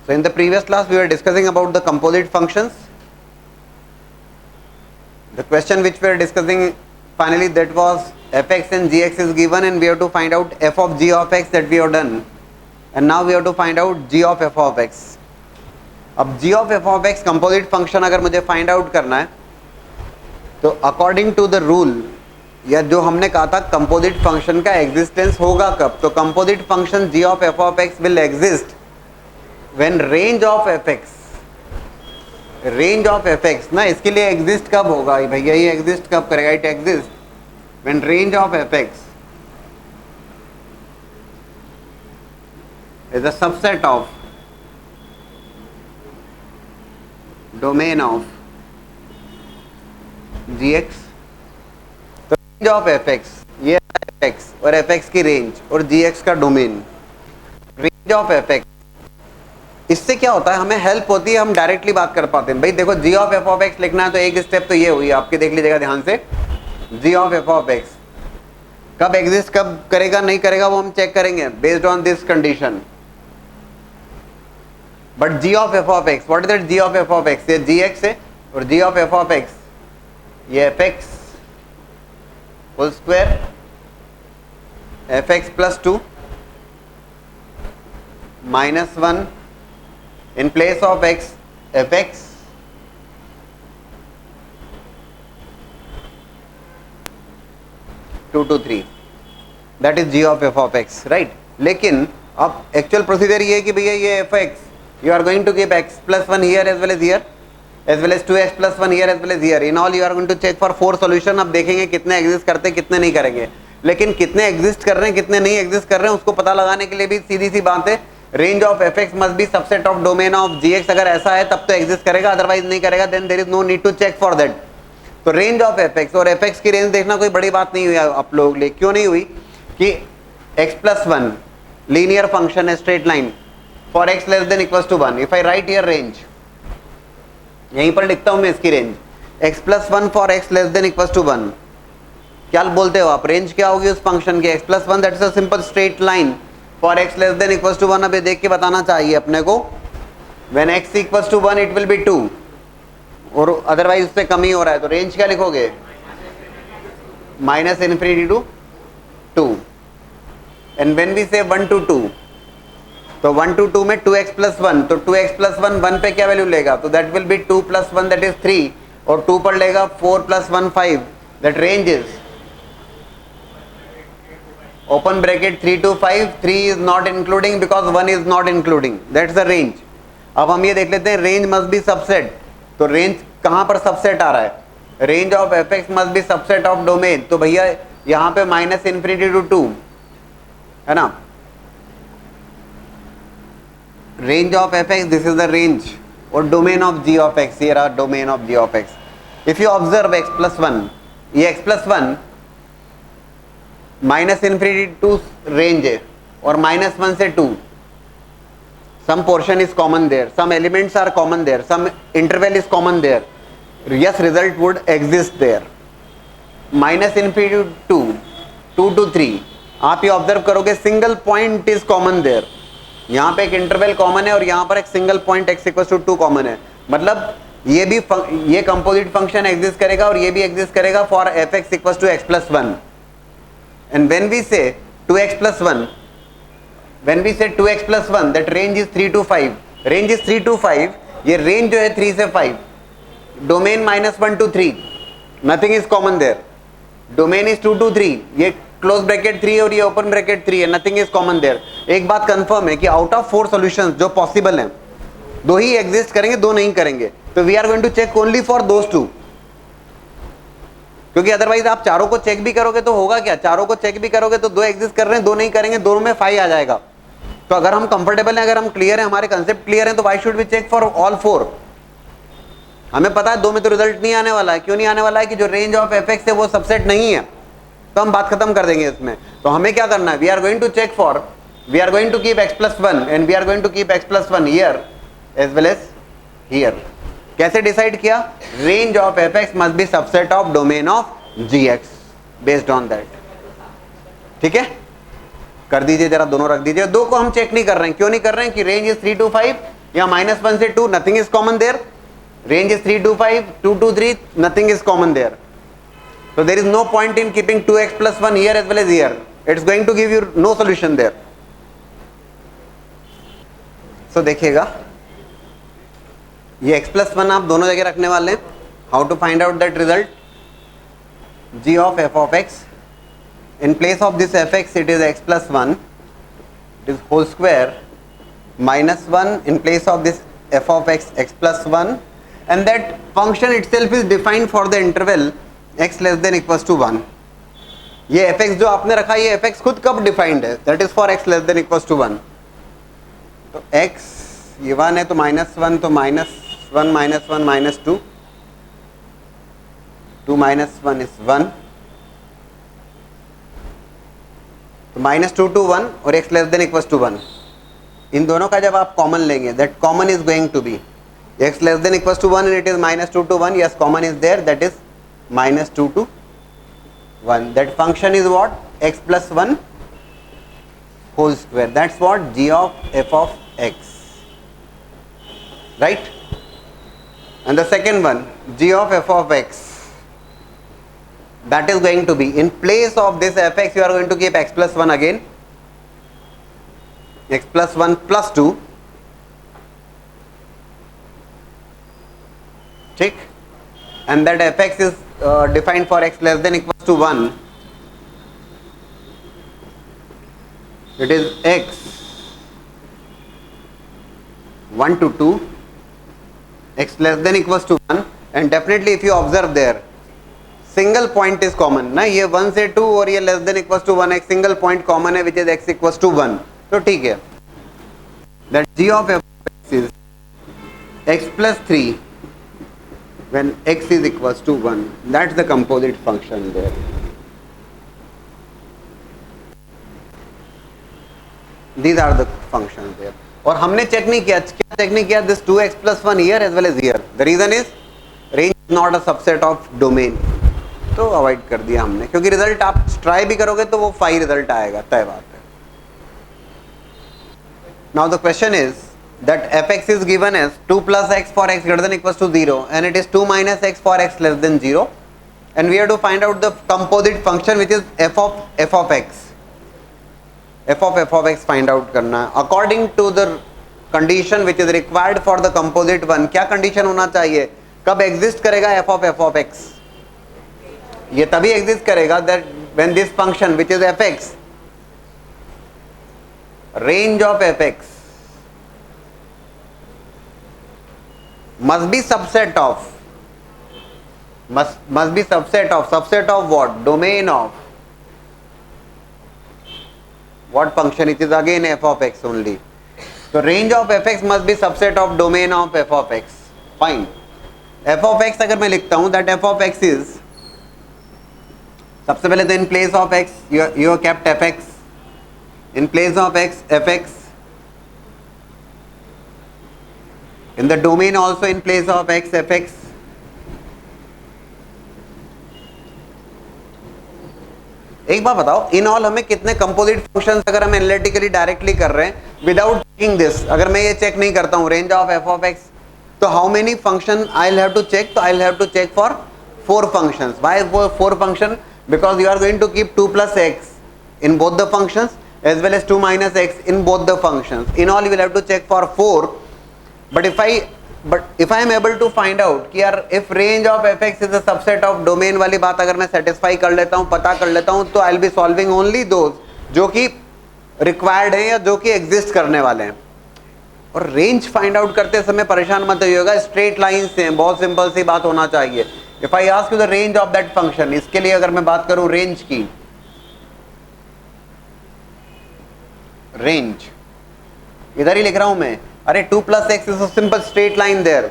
So in the previous class we were discussing about the composite functions. The question which we are discussing finally, that was fx and gx is given and we have to find out f of g of x, that we have done, and now we have to find out g of f of x. अब g of f of x composite function अगर मुझे find out करना है तो according to the rule, या जो हमने कहा था composite function का existence होगा कब, तो composite function g of f of x will exist when range of fx, range of fx ना, इसके लिए exist कब होगा भैया, ये exist कब करेगा, it exist when range of fx is a subset of domain of gx. तो range of fx, ये fx और fx की range और gx का डोमेन, range of fx, इससे क्या होता है, हमें हेल्प होती है, हम डायरेक्टली बात कर पाते हैं. भाई देखो g of f of x लिखना है तो एक स्टेप तो ये हुई आपकी, देख लीजिएगा ध्यान से. g of f of x कब एग्जिस्ट कब करेगा नहीं करेगा वो हम चेक करेंगे based on this condition. But g of f of x, what is that g of f of x, ये gx है और g of f of x ये fx whole square fx plus 2 minus 1 in place of x fx two to 3, that is g of f of x, right? लेकिन अब actual procedure ये है कि भैया ये fx you are going to keep x plus 1 here as well as here as well as 2x plus 1 here as well as here. In all you are going to check for 4 solution. अब देखेंगे कितने exist करते हैं कितने नहीं करेंगे, लेकिन कितने एग्जिस्ट कर रहे हैं कितने नहीं एग्जिस्ट कर रहे हैं उसको पता लगाने के लिए भी सीधी सी बात है, range of fx must be subset of domain of gx. अगर ऐसा है तब तो एग्जिस्ट करेगा, अदरवाइज नहीं करेगा, then there is no need to check for that. तो रेंज ऑफ fx और fx की रेंज देखना कोई बड़ी बात नहीं हुई आप लोगों के लिए. क्यों नहीं हुई कि x plus 1 लीनियर फंक्शन है, straight line, for x less than equals to 1. If I write here range, यहीं पर लिखता हूं मैं इसकी range, x plus 1 for x less than equals to 1, क्या बोलते हो आप, रेंज क्या होगी उस फंक्शन की, x plus 1, that is a simple straight line for x less than equals to 1. अब ये देख के बताना चाहिए अपने को, when x equals to 1 it will be 2 और अदरवाइज उससे कम ही हो रहा है, तो रेंज क्या लिखोगे, minus infinity to 2. And when we say 1 to 2, तो 1 to 2 में 2x plus 1, तो 2x plus 1 1 पे क्या वैल्यू लेगा, तो that will be 2 plus 1 that is 3 और 2 पर लेगा 4 plus 1 5, that range is open bracket 3 to 5, 3 is not including because 1 is not including, that's the range. अब हम ये देख लेते हैं रेंज must be subset. तो रेंज कहां पर सबसेट आ रहा है, range of fx must be subset of domain. तो भैया यहां पे माइनस इन्फिनिटी टू 2 है ना, range of fx this is the range और domain of g of x, ये रहा domain of g of x. If you observe x plus 1, ये x plus 1 minus infinity to range है और minus 1 से 2, some portion is common there, some elements are common there, some interval is common there, yes result would exist there. Minus infinity to 2 to 3, आप ये observe करोगे single point is common there, यहाँ पे एक interval common है और यहाँ पर एक single point x equal to 2 common है. मतलब ये भी ये कंपोजिट फंक्शन एग्जिस्ट करेगा और ये भी एग्जिस्ट करेगा for fx equal to x plus 1. And when we say 2x plus 1, when we say 2x plus 1, that range is 3 to 5. Range is 3 to 5. ये range जो है 3 से 5. Domain minus 1 to 3. Nothing is common there. Domain is 2 to 3. ये close bracket 3 और ये open bracket 3 है. Nothing is common there. एक बात confirm है कि out of 4 solutions जो possible हैं, 2 ही exist करेंगे, 2 नहीं करेंगे. तो we are going to check only for those 2. क्योंकि अदरवाइज आप चारों को चेक भी करोगे तो होगा क्या, चारों को चेक भी करोगे तो 2 एग्जिस्ट कर रहे हैं 2 नहीं करेंगे, दोनों में 5 आ जाएगा. तो अगर हम कंफर्टेबल हैं, अगर हम क्लियर हैं, हमारे कंसेप्ट क्लियर हैं, तो why should we check for all 4. हमें पता है 2 में तो रिजल्ट नहीं आने वाला है. क्यों नहीं आने वाला है कि जो रेंज ऑफ fx है वो सबसेट नहीं है, तो हम बात खत्म कर देंगे इसमें. तो हमें क्या करना है, we are going to check for, we are going to keep x plus 1 and we are going to keep x plus 1 here as well as here. कैसे डिसाइड किया, range of fx must be subset of domain of gx based on that. ठीक है, कर दीजिए जरा, दोनों रख दीजिए. 2 को हम चेक नहीं कर रहे हैं. क्यों नहीं कर रहे हैं कि रेंज इज 3 to 5, या -1 से 2, nothing is common there. Range is 3 to 5, 2 to 3, nothing is common there. So there is no point in keeping 2x plus 1 here as well as here. It's going to give you no solution there. So देखिएगा, ये x plus 1 आप दोनों जगह रखने वाले हैं. How to find out that result? G of f of x. In place of this fx, it is x plus 1. It is whole square minus 1 in place of this f of x, x plus 1. And that function itself is defined for the interval x less than equals to 1. ये fx जो आपने रखा, ये fx खुद कब defined है? That is for x less than equals to 1. तो x ये 1 है तो -1, तो -1 -1 -2, 2 - 1 is 1, तो -2 to 1 और x less than equals to 1. इन दोनों का जब आप कॉमन लेंगे, that common is going to be x less than equals to 1 and it is -2 to 1. Yes, common is there, that is -2 to 1. That function is what? X plus 1 whole square. That's what g of f of x, right? And the second one, g of f of x, that is going to be, in place of this fx you are going to keep x plus 1 again, x plus 1 plus 2. ठीक, and that fx is defined for x less than equals to 1. It is x 1 to 2, x less than equals to 1, and definitely if you observe there, single point is common ना, ये 1 से 2 और ये less than equals to 1, एक single point common है which is x equals to 1. तो ठीक है, that g of f of x is x plus 3 when x is equals to 1. That's the composite function there. These are the functions there. और हमने check नहीं किया, क्या check नहीं किया? This 2x plus 1 here as well as here. The reason is range is not a subset of domain. तो avoid कर दिया हमने, क्योंकि रिजल्ट आप ट्राई भी करोगे तो वो 5 रिजल्ट आएगा, तय बात है. Now the question is that fx is given as 2 plus x for x greater than equals to 0 and it is 2 minus x for x less than 0, and we have to find out the composite function which is f of x. f of x find out करना है according to the condition which is required for the composite one. क्या condition होना चाहिए? कब exist करेगा f of x? ये तभी exist करेगा that when this function which is fx, range of fx must be subset of subset of what? Domain of what function? It is again f of x only. So range of fx must be subset of domain of f of x. Fine. f of x अगर मैं लिखता हूं that f of x is, सबसे पहले तो in place of x you have kept fx, in place of x fx, in the domain also in place of x fx. एक बात बताओ, इन ऑल हमें कितने कंपोजिट फंक्शंस अगर हम एनालिटिकली डायरेक्टली कर रहे हैं विदाउट चेकिंग दिस, अगर मैं ये चेक नहीं करता हूं range of f of x, तो how many function I will have to check? तो I will have to check for 4 functions. Why 4 function? Because you are going to keep 2 plus x in both the functions as well as 2 minus x in both the functions. In all you will have to check for 4. But if I am able to find out कि यार if range of fx is a subset of domain वाली बात अगर मैं satisfy कर लेता हूँ, पता कर लेता हूँ, तो I will be solving only those जो कि required हैं या जो कि exist करने वाले हैं. और range find out करते समय परेशान मत होइएगा, straight lines से हैं, बहुत सिंपल सी बात होना चाहिए. If I ask you the range of that function, इसके लिए अगर मैं बात करूँ range की, range इधर ही लिख रहा हूँ मैं, अरे 2 plus x is a simple straight line there,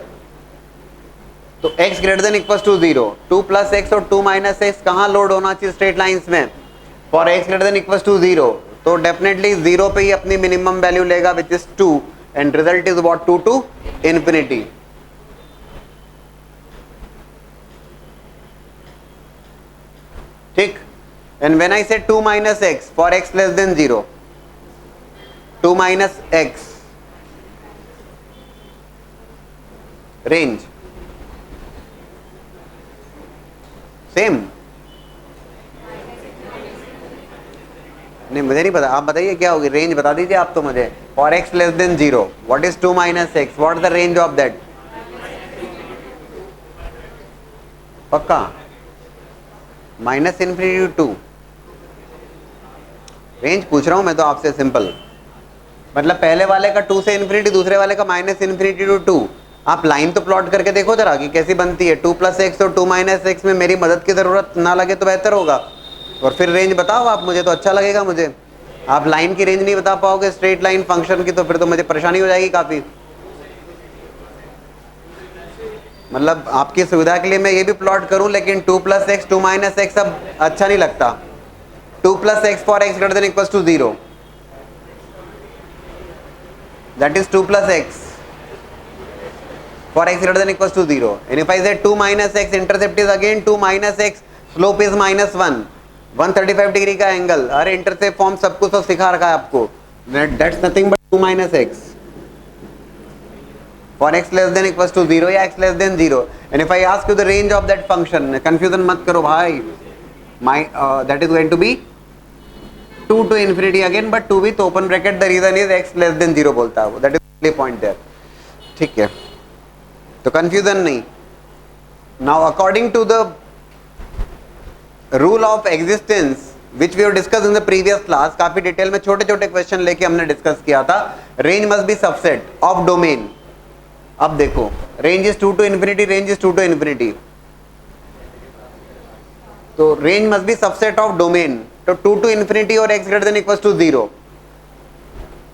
तो x greater than equals to 0, 2 plus x और 2 minus x कहाँ लोड होना चाहिए straight lines में? For x greater than equals to 0, तो definitely 0 पे ही अपनी minimum value लेगा which is 2, and result is what? 2 to infinity. ठीक, and when I say 2 minus x for x less than 0, 2 minus x range same? नहीं मुझे नहीं पता, आप बताइए क्या होगी रेंज, बता दीजिए आप तो मुझे। For X less than 0 what is 2 minus X, what is the range of that? पक्का? Minus infinity to 2। रेंज पूछ रहा हूं मैं तो आपसे, सिंपल। मतलब पहले वाले का 2 से इन्फिनिटी, दूसरे वाले का माइनस इन्फिनिटी टू 2। आप लाइन तो प्लॉट करके देखो जरा कि कैसी बनती है। 2 प्लस एक्स और 2 माइनस एक्स में मेरी मदद की जरूरत ना लगे तो बेहतर होगा। और फिर रेंज बताओ आप मुझे, तो अच्छा लगेगा मुझे। आप लाइन की रेंज नहीं बता पाओगे स्ट्रेट लाइन फंक्शन की, तो फिर तो मुझे परेशानी हो जाएगी काफी। मतलब आपकी सुविधा के लिए मैं ये भी प्लॉट करूं, लेकिन 2 प्लस एक्स 2 माइनस एक्स अब अच्छा नहीं लगता। 2 plus x for x greater than equals to 0, that is 2 plus x for x greater than equals to 0. And if I say 2 minus x, intercept is again 2 minus x, slope is minus 1, 135 degree का angle. अरे intercept form सब कुछ तो सिखा रखा है आपको। That's nothing but 2 minus x for x less than equals to 0 या x less than 0. And if I ask you the range of that function, confusion मत करो भाई, that is going to be 2 to infinity again, but 2 with open bracket, the reason is x less than 0 बोलता है वो, that is the point there। ठीक है, तो confusion नहीं। Now according to the rule of existence which we have discussed in the previous class, काफी detail में छोटे छोटे क्वेश्चन लेके हमने डिस्कस किया था। Range must be subset of domain. अब देखो range is 2 to infinity, range is 2 to infinity, तो range must be subset of domain. तो 2 to infinity और x greater than equals to 0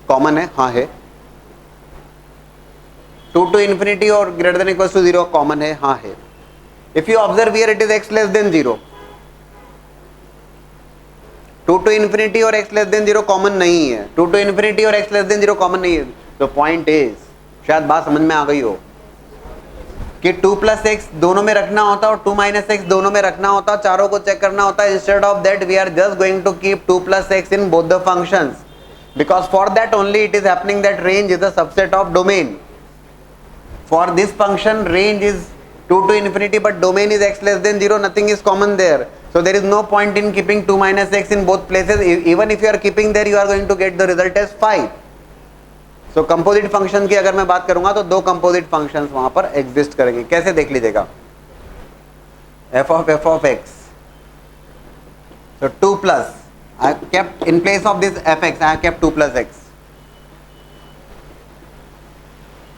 common है? हाँ है। 2 to infinity और greater than equals to 0 common है? हाँ है। If you observe here it is x less than 0। 2 to infinity और x लेस देन 0 कॉमन नहीं है। 2 to infinity और x लेस देन 0 कॉमन नहीं है। तो पॉइंट इज, शायद बात समझ में आ गई हो, कि 2 प्लस एक्स दोनों में रखना होता और 2 माइनस एक्स दोनों में रखना होता, चारों को चेक करना होता। Instead of that we are just going to keep 2 plus x in both the functions, because for that only it is happening that range is a subset of domain. For this function range is 2 to infinity but domain is x less than 0, nothing is common there, so there is no point in keeping 2 minus x in both places. Even if you are keeping there, you are going to get the result as 5. So composite function की अगर मैं बात करूंगा तो दो composite functions वहां पर exist करेंगे। कैसे देख लीजिएगा, f of x, so 2 plus I kept in place of this fx, I have kept 2 plus x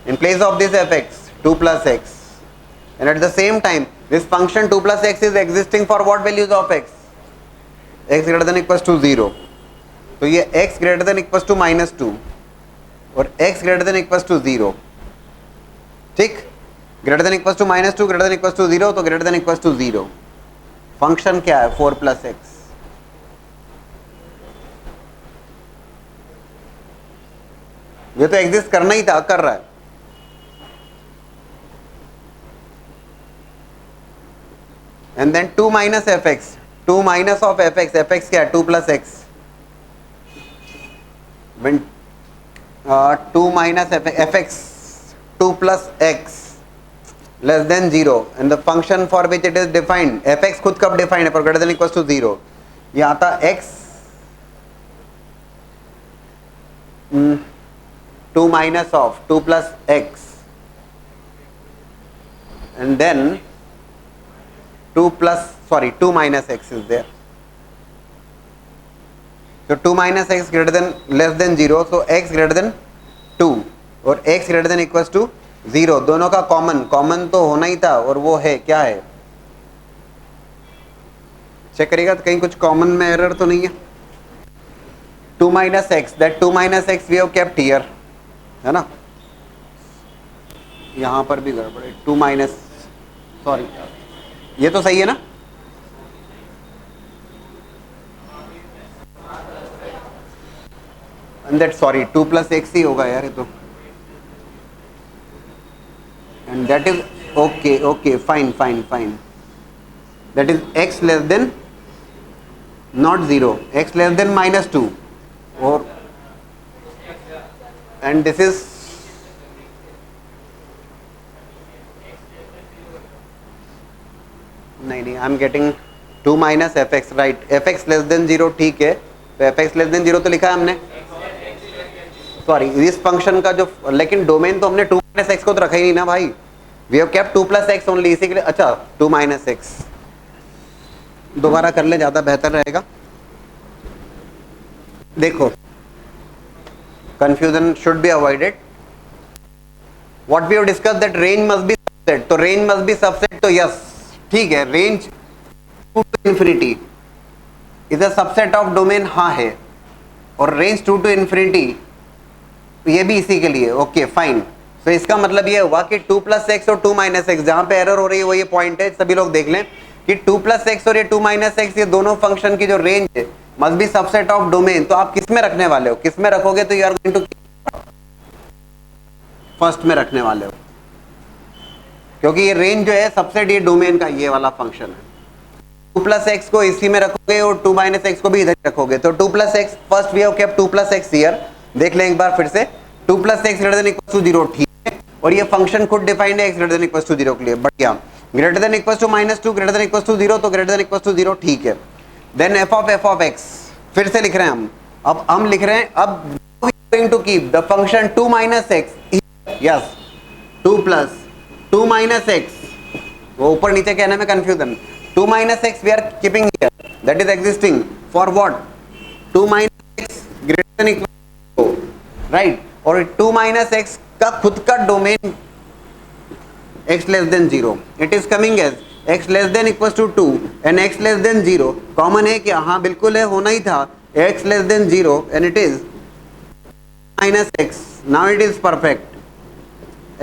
in place of this fx, 2 plus x, and at the same time this function 2 plus x is existing for what values of x? x greater than equals to 0, तो ये x greater than equals to -2 और x greater than equals to 0, ठीक। Greater than equals to -2, greater than equals to 0, तो greater than equals to 0। Function क्या है? 4 plus x. ये तो exist करना ही था, कर रहा है। And then 2 minus f x, 2 minus of F x, f x क्या है? 2 plus x. 2 minus fx 2 plus x less than 0 and the function for which it is defined, fx खुद कब डिफाइंड है? पर greater than equals to 0। ये आता x 2 minus of 2 plus x and then 2 minus x is there, so 2 minus x greater than less than 0, so x greater than 2 और x greater than equals to 0, दोनों का common तो होना ही था, और वो है क्या है? चेक करिएगा तो कहीं कुछ कॉमन में एरर तो नहीं है। 2 minus x, that 2 minus x we have kept here, है ना? यहाँ पर भी गड़बड़ है। 2 minus, सॉरी, ये तो सही है ना? And that, sorry, 2 plus x ही होगा यार ये तो, and that is okay, fine, that is x less than not 0, x less than -2, or and this is नहीं नहीं, I am getting 2 minus f x, right, F x less than 0, ठीक है, तो F x less than 0 तो लिखा है हमने, sorry इस फंक्शन का जो, लेकिन डोमेन तो हमने 2 माइनस एक्स को तो रखा ही नहीं ना भाई, we have kept 2 plus x only, इसी के लिए, अच्छा 2 माइनस एक्स, दोबारा कर ले ज़्यादा बेहतर रहेगा। देखो confusion should be avoided, what we have discuss that range must be subset, तो रेंज मस्ट बी सबसेट, तो यस ठीक है, range two to infinity is a subset of domain, हाँ है, और रेंज टू टू इंफिनिटी ये भी इसी के लिए, ओके फाइन। तो इसका मतलब ये हुआ कि 2 प्लस एक्स और 2 माइनस एक्स, जहां पे एरर हो रही है वो ये पॉइंट है, सभी लोग देख लें कि 2 प्लस एक्स और ये 2 माइनस एक्स, ये दोनों फंक्शन की जो रेंज है must be subset of domain, तो आप किस में रखने वाले हो, किस में रखोगे, तो you are going to first में रखने वाले हो, क्योंकि ये रेंज जो है सबसेट ये डोमेन का ये वाला फंक्शन है। 2 प्लस एक्स को इसी में रखोगे और 2 माइनस एक्स को भी इधर रखोगे, तो 2 plus x, first we have kept 2 plus x here, देख लें एक बार फिर से, 2 plus x greater than equal to 0, ठीक है, और ये फंक्शन खुद डिफाइंड है x greater than equal to 0 के लिए, बढ़िया, greater than equal to -2 greater than equal to 0, तो ग्रेटर देन इक्वल टू 0, ठीक है, देन एफ ऑफ एक्स फिर से लिख रहे हैं हम, अब हम लिख रहे हैं, अब we are going to keep the function 2 minus x, yes 2 plus 2 minus x, वो ऊपर नीचे कहने में confusion, 2 minus x we are keeping here, that is existing for what, 2 minus x greater than equal to, right, और 2 minus x का खुद का domain x less than 0, it is coming as x less than equal to 2 and x less than 0 common है क्या, हाँ बिल्कुल है, होना ही था, x less than 0 and it is minus x, now it is perfect,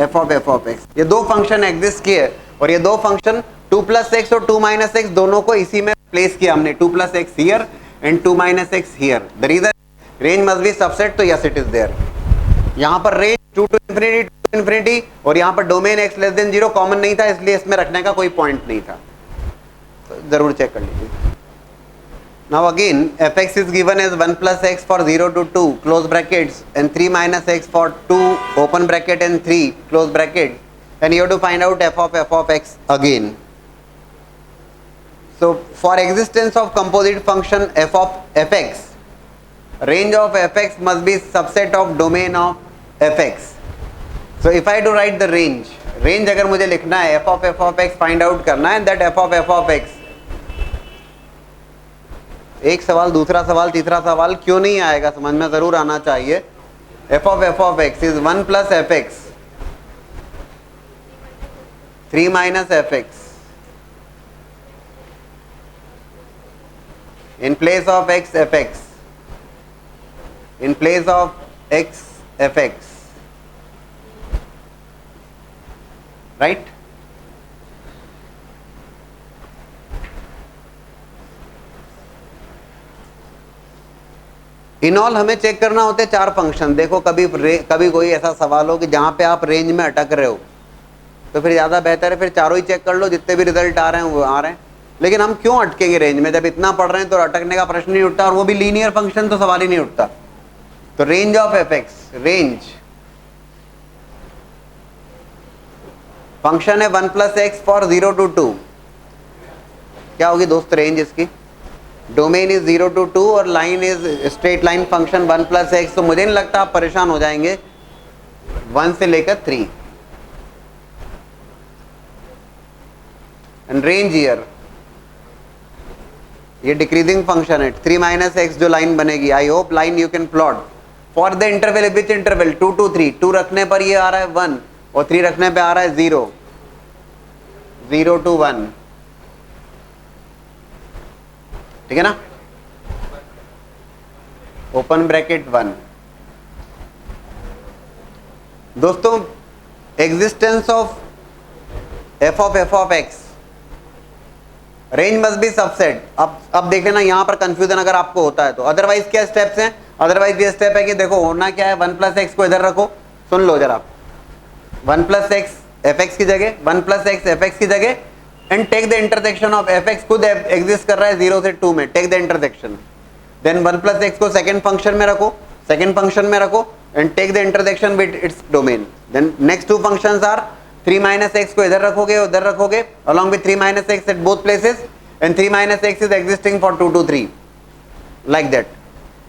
f of x, ये दो function exist किए और ये दो फंक्शन 2 प्लस एक्स और 2 माइनस एक्स दोनों को इसी में प्लेस किया हमने, 2 plus x here and 2 minus x here, the reason range must be subset, तो यस इट इज देयर, यहाँ पर रेंज 2 टू इंफिनिटी और यहाँ पर डोमेन x लेस देन 0 कॉमन नहीं था, इसलिए इसमें रखने का कोई पॉइंट नहीं था, तो जरूर चेक कर लीजिए। Now again fx is given as 1 plus x for 0 to 2 close brackets and 3 minus x for 2 open bracket and 3 close bracket, and you have to find out f of x again. So for existence of composite function f of fx, range of fx must be subset of domain of fx. So if I do write the range अगर मुझे लिखना है f of x find out करना है, that f of x, एक सवाल, दूसरा सवाल, तीसरा सवाल क्यों नहीं आएगा, समझ में जरूर आना चाहिए। f of x is 1 plus fx 3 minus fx, in place of x fx, in place of x fx, right? In all हमें चेक करना होते हैं 4 फंक्शन। देखो कभी कोई ऐसा सवाल हो कि जहां पे आप रेंज में अटक रहे हो, तो फिर ज़्यादा बेहतर है फिर चारों ही चेक कर लो, जितने भी रिजल्ट आ रहे हैं वो आ रहे हैं। लेकिन हम क्यों अटकेंगे रेंज में, जब इतना पढ़ रहे हैं तो अटकने का प्रश्न नहीं उठता, और वो भी लीनियर फंक्शन तो सवाल ही नहीं उठता। तो range of fx, range function है 1 प्लस एक्स फॉर 0 to 2, क्या होगी दोस्त रेंज इसकी, डोमेन इज 0 to 2 और line is straight line function 1 plus x, तो मुझे नहीं लगता आप परेशान हो जाएंगे 1 से लेकर 3, एंड रेंज हियर ये डिक्रीजिंग फंक्शन है, 3 माइनस एक्स जो लाइन बनेगी, I hope line you can plot for the interval, which interval 2 to 3, 2 रखने पर ये आ रहा है 1 और 3 रखने पे आ रहा है 0, 0 to 1, ठीक है ना, ओपन ब्रैकेट 1। दोस्तों existence of f of x, range must be subset. अब देख लेना यहाँ पर कंफ्यूजन अगर आपको होता है तो, अदरवाइज क्या स्टेप्स हैं, अदरवाइज ये स्टेप है कि देखो होना क्या है, 1 प्लस एक्स को इधर रखो, सुन लो जरा, 1 प्लस एक्स एफ एक्स की जगह, 1 प्लस एक्स एफ एक्स की जगह, and take the intersection of F x, खुद एग्जिस्ट कर रहा है 0 से 2 में, take the intersection, then 1 plus x को सेकंड फंक्शन में रखो, सेकंड फंक्शन में रखो, and take the intersection with its domain, then next 2 functions are 3 minus x को इधर रखोगे उधर रखोगे along with 3 minus x at both places and 3 minus x is existing for 2 to 3 like that.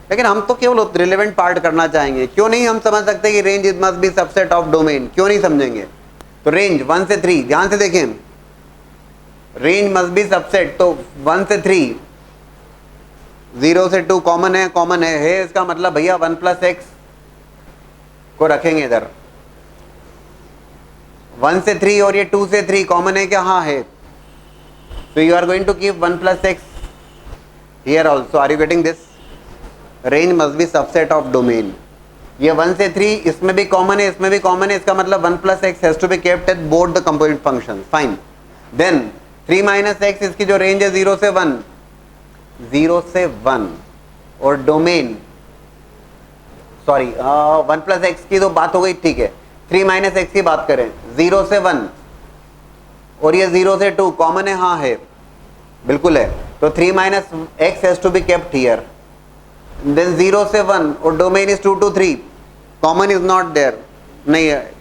लेकिन हम तो केवल रिलेवेंट पार्ट करना चाहेंगे, क्यों नहीं हम समझ सकते कि range is must be subset of domain, क्यों नहीं समझेंगे? तो रेंज 1 से 3, ध्यान से देखें, रेंज मस्ट बी सबसेट, तो 1 से 3, 0 से 2 कॉमन है इसका मतलब भैया 1 प्लस एक्स को रखेंगे इधर, 1 से 3 और ये 2 से 3 कॉमन है क्या? हाँ है, so you are going to keep 1 plus x here also, are you getting this? range must be subset of domain, ये 1 से 3 इसमें भी कॉमन है इसमें भी कॉमन है, इसका मतलब 1 plus x has to be kept at both the component functions, fine। then 3 minus x इसकी जो रेंज है 0 से 1, 0 से 1 और डोमेन सॉरी 1 प्लस एक्स की तो बात हो गई, ठीक है, 3 माइनस एक्स की बात करें, 0 से 1 और ये 0 से 2 कॉमन है, हाँ है, बिल्कुल है, तो 3 minus x has to be kept here, then 0 से 1 और domain is 2 to 3 common is not there, नहीं है।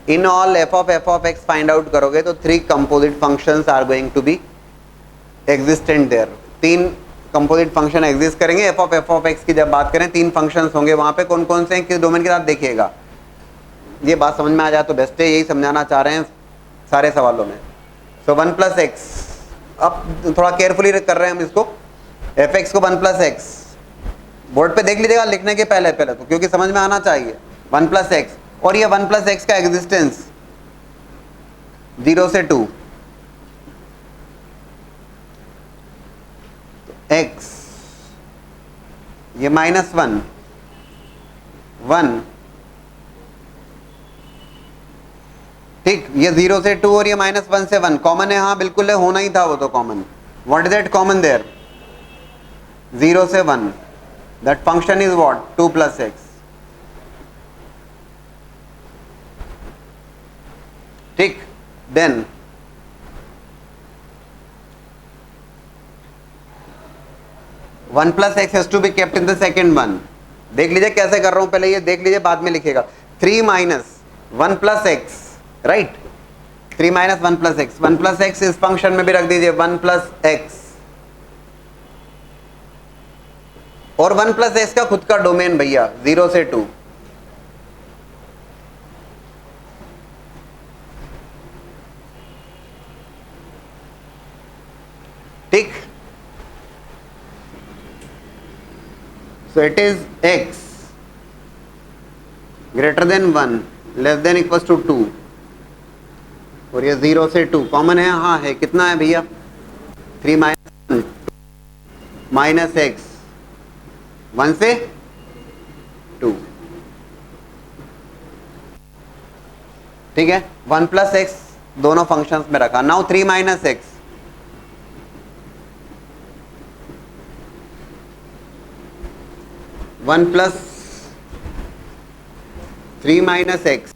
In all f of x find out करोगे तो 3 composite functions are going to be existent there, 3 composite function exist करेंगे। F of x की जब बात करें 3 फंक्शंस होंगे, वहां पे कौन कौन से हैं किस डोमेन के साथ देखिएगा, ये बात समझ में आ जाए तो बेस्ट है, यही समझाना चाह रहे हैं सारे सवालों में। सो 1 प्लस एक्स, अब थोड़ा केयरफुली कर रहे हैं हम इसको, एफ एक्स को 1 प्लस एक्स बोर्ड पे देख लीजिएगा लिखने के पहले तो, क्योंकि समझ में आना चाहिए। 1 प्लस एक्स और ये 1 प्लस एक्स का एग्जिस्टेंस 0 से 2, एक्स ये -1 1, ठीक, ये 0 से 2 और ये -1 से 1 कॉमन है, हाँ बिल्कुल है, होना ही था वो तो common. What is that common there? 0 से 1, that function is what? 2 plus X, ठीक। Then one plus X has to be kept in the second one, देख लीजिए कैसे कर रहा हूं, पहले ये देख लीजिए बाद में लिखेगा। 3 minus 1 plus x, right, 3 minus 1 plus x, 1 plus x इस फंक्शन में भी रख दीजिए 1 प्लस एक्स, और 1 प्लस एक्स का खुद का डोमेन भैया 0 से 2, ठीक। So it is x greater than 1 less than equal to 2 और ये 0 से 2 कॉमन है, हाँ है, कितना है भैया? 3 माइनस माइनस एक्स 1 से 2, ठीक है। 1 प्लस एक्स दोनों फंक्शंस में रखा। Now 3 minus x, one plus 3 minus x,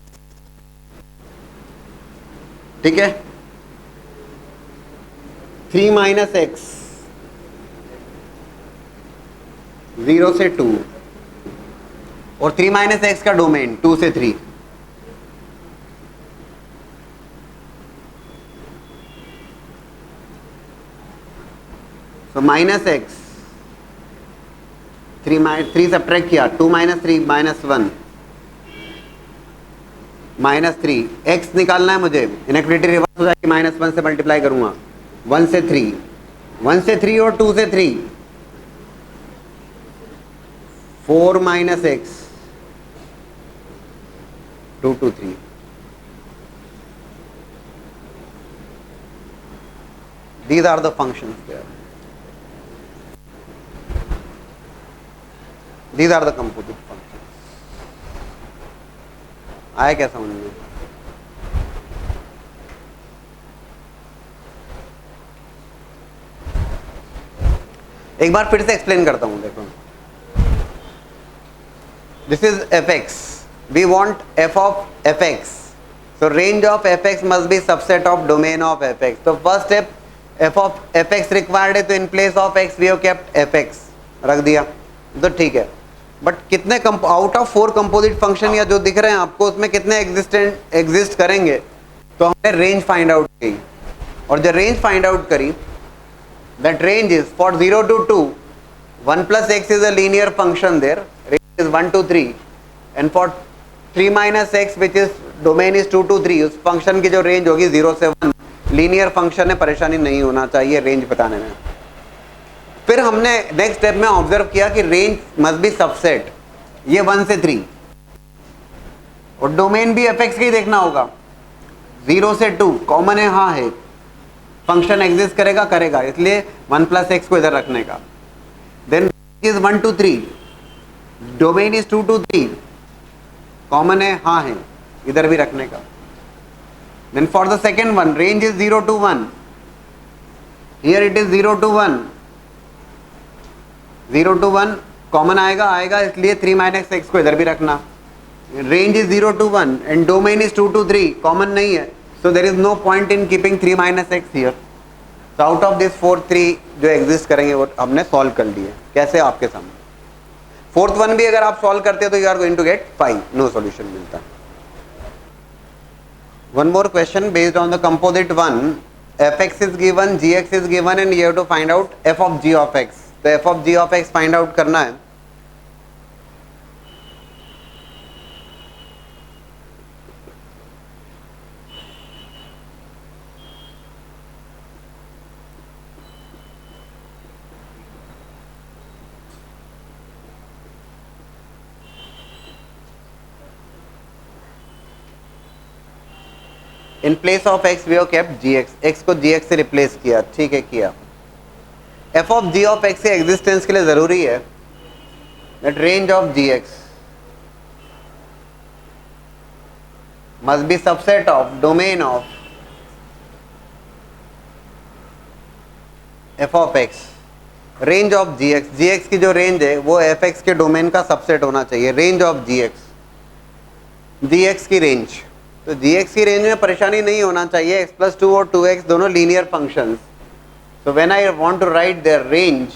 ठीक है, 3 माइनस एक्स 0 से 2 और 3 माइनस एक्स का डोमेन 2 से 3, सो माइनस एक्स 3 सब्ट्रैक्ट किया, 2 माइनस 3 -1 -3, एक्स निकालना है मुझे, इनइक्वालिटी रिवर्स हो जाएगी, -1 से मल्टीप्लाई करूंगा, 1 से 3, 1 से 3 और 2 से 3, 4 minus x 2 to 3, these are the functions there, these are the composite functions। आया क्या समझ में? एक बार फिर से एक्सप्लेन करता हूं, देखो, this is F X, we want F of F X, so range of F X must be subset of domain of F x. तो first step F of F X required है, तो in place of X we have kept F X रख दिया, तो ठीक है। But कितने out of 4 composite function या जो दिख रहे हैं आपको, उसमें कितने एग्जिस्ट करेंगे? तो हमने रेंज फाइंड आउट की, और जो रेंज फाइंड आउट करी, that range is for 0 to 2 1 plus x is a linear function there, range is 1 to 3, and for 3 minus x which is domain is 2 to 3, उस function की जो range होगी 0 से 1, linear function है, परेशानी नहीं होना चाहिए रेंज बताने में। फिर हमने नेक्स्ट स्टेप में ऑब्जर्व किया कि रेंज मस्ट बी सबसेट, ये 1 से 3, और डोमेन भी एफ एक्स का ही देखना होगा। 0 से 2 कॉमन है, हाँ है, फंक्शन एग्जिस्ट करेगा, करेगा, इसलिए 1 plus x को इधर रखने का। Then is 1 to 3, domain is 2 to 3, common है, हाँ है, इधर भी रखने का। Then for the second one, range is 0 to 1, here it is 0 to 1, 0 to 1 common आएगा, आएगा, इसलिए 3 minus x को इधर भी रखना। Range is 0 to 1 and domain is 2 to 3, common नहीं है, so there is no point in keeping 3 minus x here. So out of this 4 3 जो एग्जिस्ट करेंगे वो हमने सॉल्व कर लिए। कैसे? आपके सामने। फोर्थ वन भी अगर आप सॉल्व करते हो तो you are going to get 5, no solution मिलता। One more question based on the composite one, fx is given, gx is given and you have to find out f of g of x। तो f of g of x find out करना है। In place of x we have kept gx, x को gx से replace किया, ठीक है, किया। f of g of x के एग्जिस्टेंस के लिए जरूरी है that range of gx must be subset of domain of f of x। Range of gx, gx की जो रेंज है वो fx के डोमेन का सबसेट होना चाहिए। रेंज ऑफ gx की रेंज, तो gx की रेंज में परेशानी नहीं होना चाहिए। x plus 2 और 2x दोनों linear functions. So when I want to write their range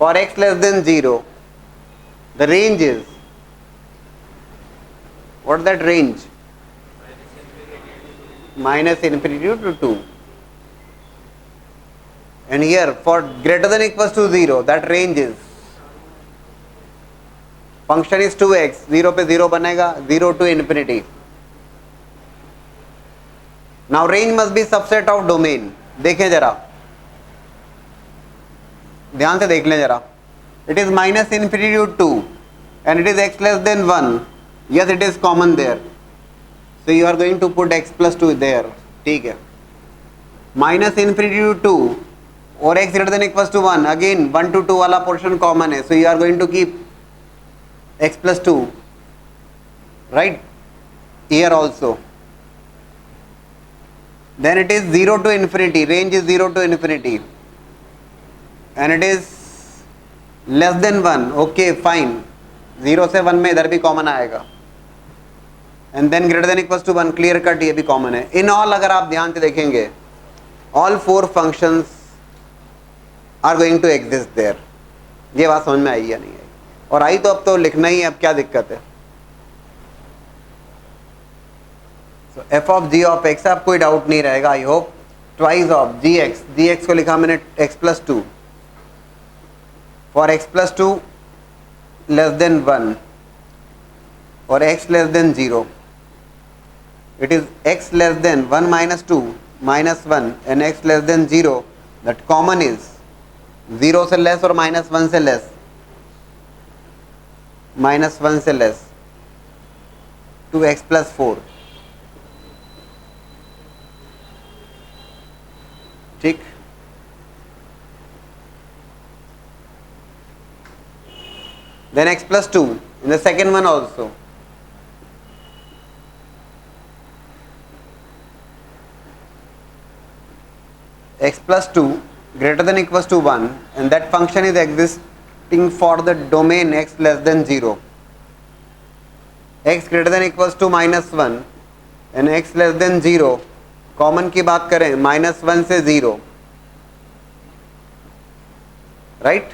for x less than 0, the range is, what is that range? Minus infinity to 2. And here for greater than equals to 0, that range is, function is 2x, 0 पे 0 बनेगा, 0 to infinity. Now range must be subset of domain। देखें जरा, ध्यान से देख लें जरा। It is minus infinity to 2 and it is x less then 1, yes it is common there, so you are going to put x plus 2 there, ठीक है। Minus infinity to 2 और x greater than equals to 1, again 1 to 2 वाला portion common है, so you are going to keep x plus 2, right, here also. Then it is 0 to infinity, range is 0 to infinity and it is less than 1, okay fine, 0 से 1 में इधर भी common आएगा, and then greater than equals to 1, clear cut ये भी common है। in all अगर आप ध्यान से देखेंगे all 4 functions are going to exist there। ये बात समझ में आई या नहीं आई? और आई तो अब तो लिखना ही है, अब क्या दिक्कत है। So f of g of x, अब कोई डाउट नहीं रहेगा I hope. Twice of gx, gx को लिखा मैंने x plus 2 for x plus 2 less than 1 और x less than 0, it is x less then 1 minus 2 minus 1 and x less than 0, that common is 0 से less और minus 1 से less, minus 1 से less, 2x plus 4, ठीक। then x plus 2 in the second one also, x plus 2 greater than equals to 1 and that function is existing for the domain x less than 0, x greater than equals to minus 1 and x less than 0, common की बात करें minus 1 से 0, right,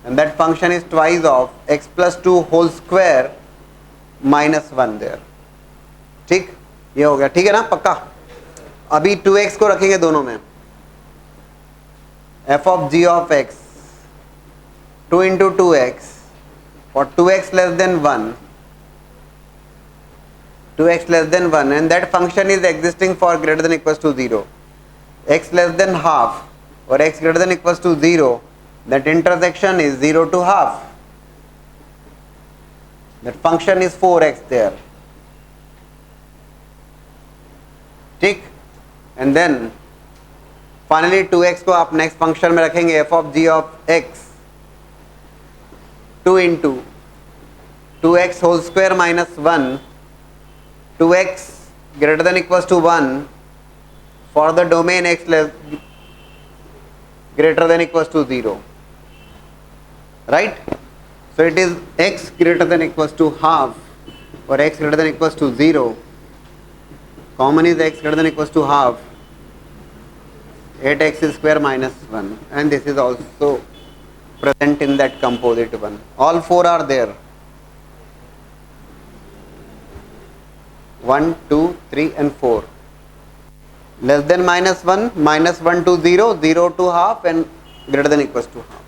and that function is twice of x plus 2 whole square minus 1 there, ठीक। ये हो गया, ठीक है ना, पक्का। अभी 2x को रखेंगे दोनों में, f of g of x 2 into 2x for 2x less than 1, 2x less than 1, and that function is existing for greater than equals to 0, x less than half or x greater than equals to 0, that intersection is 0 to half, that function is 4x there, ठीक। And then finally 2x को आप next function में रखेंगे, f of g of x 2 into 2x whole square minus 1, 2x greater than equals to 1 for the domain x less greater than equals to 0, right? So it is x greater than equals to half or x greater than equals to 0. Common is x greater than equals to half, 8x square minus 1, and this is also present in that composite one. All four are there. 1, 2, 3 and 4. Less than minus 1, minus 1 to 0, 0 to half and greater than equals to half.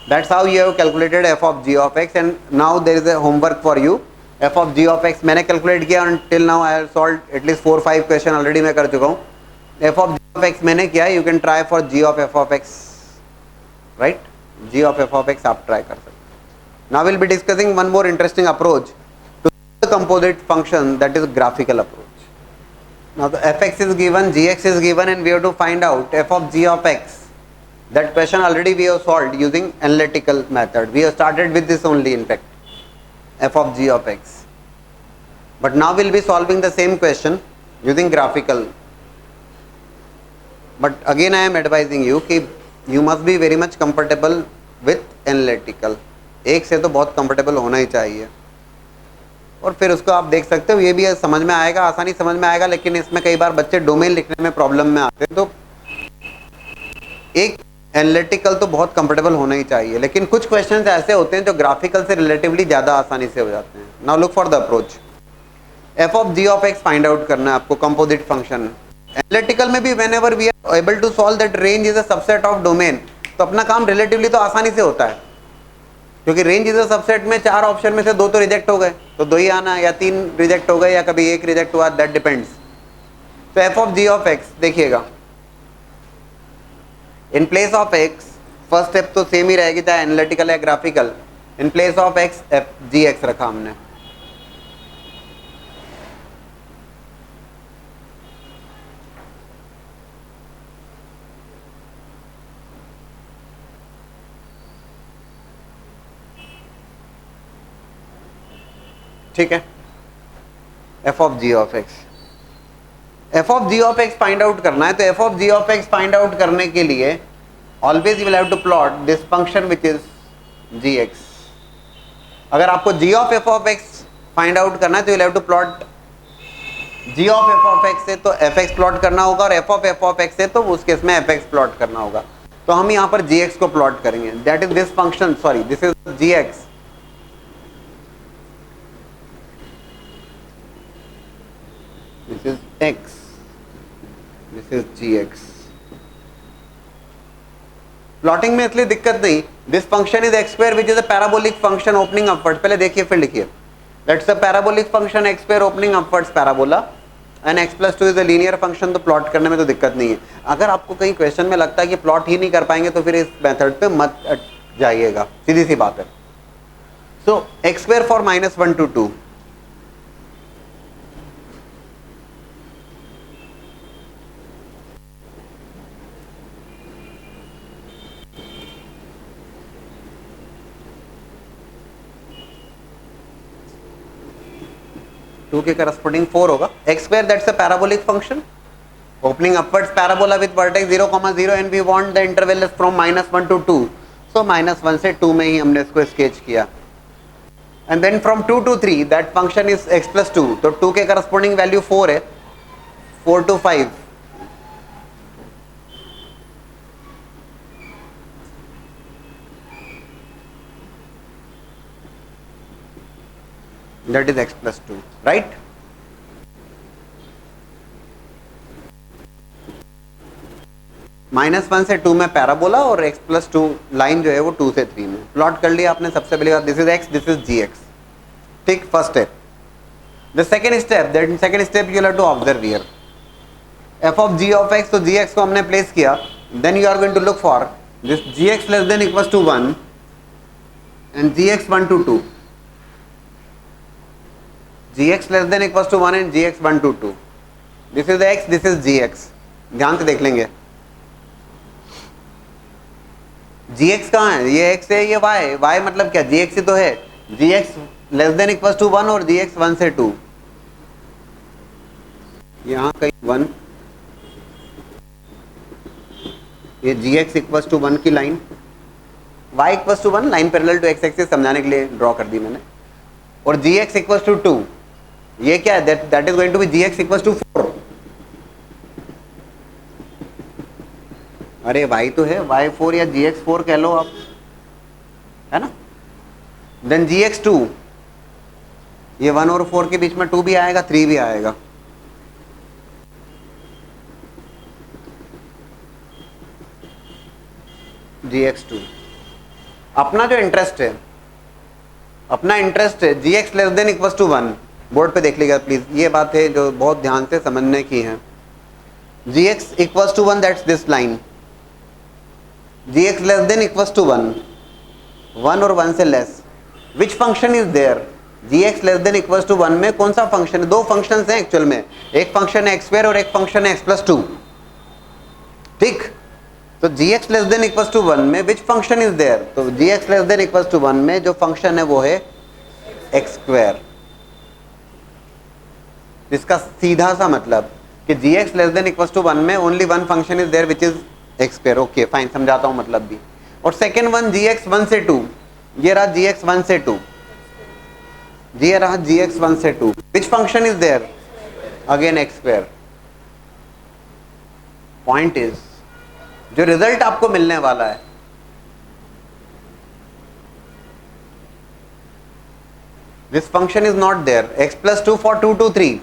That's how you have calculated f of g of x, and now there is a homework for you. f of g of x मैंने calculate किया, until now I have solved at least 4-5 question already मैं कर चुका हूँ. f of g of x मैंने किया, you can try for g of f of x, right? g of f of x आप try कर सकते. Now we'll be discussing one more interesting approach to the composite function, that is graphical approach. Now the fx is given, gx is given, and we have to find out f of g of x. That question already we have solved using analytical method. We have started with this only, in fact, f of g of x. But now we'll be solving the same question using graphical. But again I am advising you कि you must be very much comfortable with analytical. एक से तो बहुत comfortable होना ही चाहिए, और फिर उसको आप देख सकते हो, ये भी समझ में आएगा, आसानी समझ में आएगा, लेकिन इसमें कई बार बच्चे डोमेन लिखने में प्रॉब्लम में आते हैं, तो एक एनालिटिकल तो बहुत कंफर्टेबल होना ही चाहिए, लेकिन कुछ क्वेश्चंस ऐसे होते हैं जो ग्राफिकल से रिलेटिवली ज़्यादा आसानी से हो जाते हैं. Now look for the approach. F of g of x find out करना है आपको, कंपोजिट फंक्शन. एनालिटिकल में भी whenever we are able to solve that range is a subset of domain, तो अपना काम रिलेटिवली तो आसानी से होता है, क्योंकि रेंज इज अ सबसेट में 4 ऑप्शन में से 2 तो रिजेक्ट हो गए, तो 2 ही आना, या 3 रिजेक्ट हो गए, या कभी 1 रिजेक्ट हुआ, दैट डिपेंड्स. तो f of g of x देखिएगा, in place of x first step तो सेम ही रहेगी, चाहे एनालिटिकल या graphical. In place of x f g x रखा हमने. ठीक है, f of g of x, f of g of x find out करना है. तो f of g of x find out करने के लिए always you will have to plot this function which is g x. अगर आपको g of f of x find out करना है तो you will have to plot g of f of x से तो एफ एक्स प्लॉट करना होगा, और एफ ऑफ एक्स से तो उस केस में एफ एक्स प्लॉट करना होगा. तो हम यहाँ पर जी एक्स को प्लॉट करेंगे, that is this function, sorry this is g x. This is x, this is gx. Plotting में इसलिए दिक्कत नहीं, this function is x square which is a parabolic function opening upward. पहले देखिए फिर लिखिए, that's a parabolic function x square opening upwards parabola, and x plus 2 is a linear function. तो plot करने में तो दिक्कत नहीं है. अगर आपको कहीं क्वेश्चन में लगता है कि प्लॉट ही नहीं कर पाएंगे तो फिर इस मेथड पे मत जाइएगा, सीधी सी बात है. So x square for -1 to 2, two के करस्पॉन्डिंग 4 होगा. X square that's a parabolic function opening upwards parabola with vertex 0,0, and we want the interval from -1 to 2. So -1 से 2 में ही हमने इसको स्केच किया. And then from 2 to 3 that function is x plus 2. तो 2 के करस्पॉन्डिंग वैल्यू 4 है, 4 to 5. That is x plus 2, right? -1 से 2 में पैराबोला और x+2 लाइन जो है वो 2 से 3 में प्लॉट कर लिया आपने। सबसे पहली बात, this is x, this is gx, ठीक, first step. The second step you have to observe here f of g of x, तो gx को हमने प्लेस किया, then you are going to look for this gx less than equals to 1 and gx 1 to 2, gx less than equals to 1 and gx 1 to 2, this is x, this is gx। ध्यान से देख लेंगे gx कहाँ है, ये x है, ये y मतलब क्या, gx ही तो है, gx less than equals to 1 और gx 1 से 2, यहाँ कहीं 1, ये gx इक्वल्स टू 1 की line, y equals to 1 line parallel to x axis समझाने के लिए ड्रॉ कर दी मैंने, और gx इक्वल्स टू 2, ये क्या है, that is going to be gx equals to 4। अरे y तो है, y4 या gx4 कह लो आप, है ना। देन gx2, ये 1 और 4 के बीच में 2 भी आएगा, 3 भी आएगा, gx2। अपना जो इंटरेस्ट है, gx less than equals to 1, board पे देख लीजिएगा प्लीज, ये बात है जो बहुत ध्यान से समझने की है। gx equals to 1, that's this line, gx less than equals to 1, 1 और 1 से less, which function is there, gx less than equals to 1 में कौन सा फंक्शन है, दो फंक्शंस हैं एक्चुअल में, एक फंक्शन है x2 और एक फंक्शन है x+2, ठीक। तो gx less than equals to 1 में विच फंक्शन इज देयर, तो gx less than equals to 1 में जो फंक्शन है वो है x2। इसका सीधा सा मतलब कि gx less than equals to 1 में only one function is there which is x2, okay fine, समझाता हूं मतलब भी। और सेकेंड वन gx 1 से 2, ये रहा gx 1 से 2, ये रहा gx 1 से 2, which function is there, again x2। Point is, जो रिजल्ट आपको मिलने वाला है, this function is not there, x+2 for 2 to 3,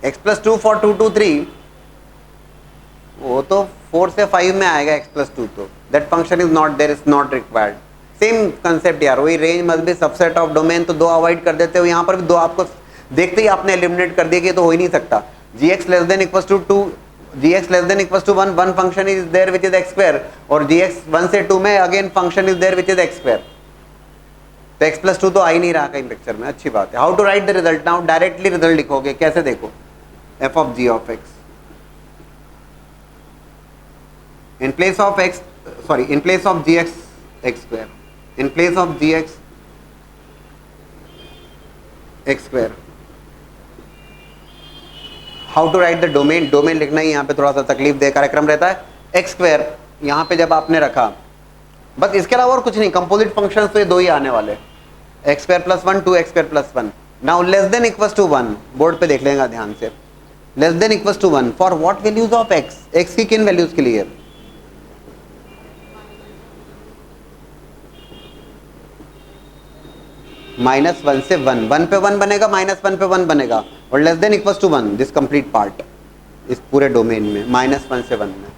x+2 for 2 to 3, वो तो 4 से 5 में आएगा x+2, तो that function is not there, is not required. Same concept यार, वही range must be subset of domain, तो 2 अवॉइड कर देते हो, यहाँ पर भी 2 आपको देखते ही आपने एलिमिनेट कर दिया कि ये तो हो ही नहीं सकता। gx less than equals to 2, gx less than equals to 1, one function is there which is x2, और gx 1 से 2 में again function is there which is x2, तो x+2 तो आ ही नहीं रहा कहीं पिक्चर में, अच्छी बात है। How to write the result now, directly result लिखोगे, कैसे देखो, f of g of x in place of x, sorry, in place of gx x2, in place of gx x2, how to write the domain, domain लिखना ही यहाँ पे थोड़ा सा तकलीफ दे कार्यक्रम रहता है। x2 यहाँ पे जब आपने रखा, बस इसके अलावा और कुछ नहीं, कंपोजिट फंक्शंस तो ये 2 ही आने वाले, x2 + 1 2x2 + 1। Now less than equals to 1, board पे देख लेगा ध्यान से, less than equals to 1 for what values of x, x की किन वैल्यूज के लिए, -1 से 1, 1 पे 1 बनेगा, -1 पे 1 बनेगा, और less than equals to 1, this complete part इस पूरे डोमेन में -1 से 1 में,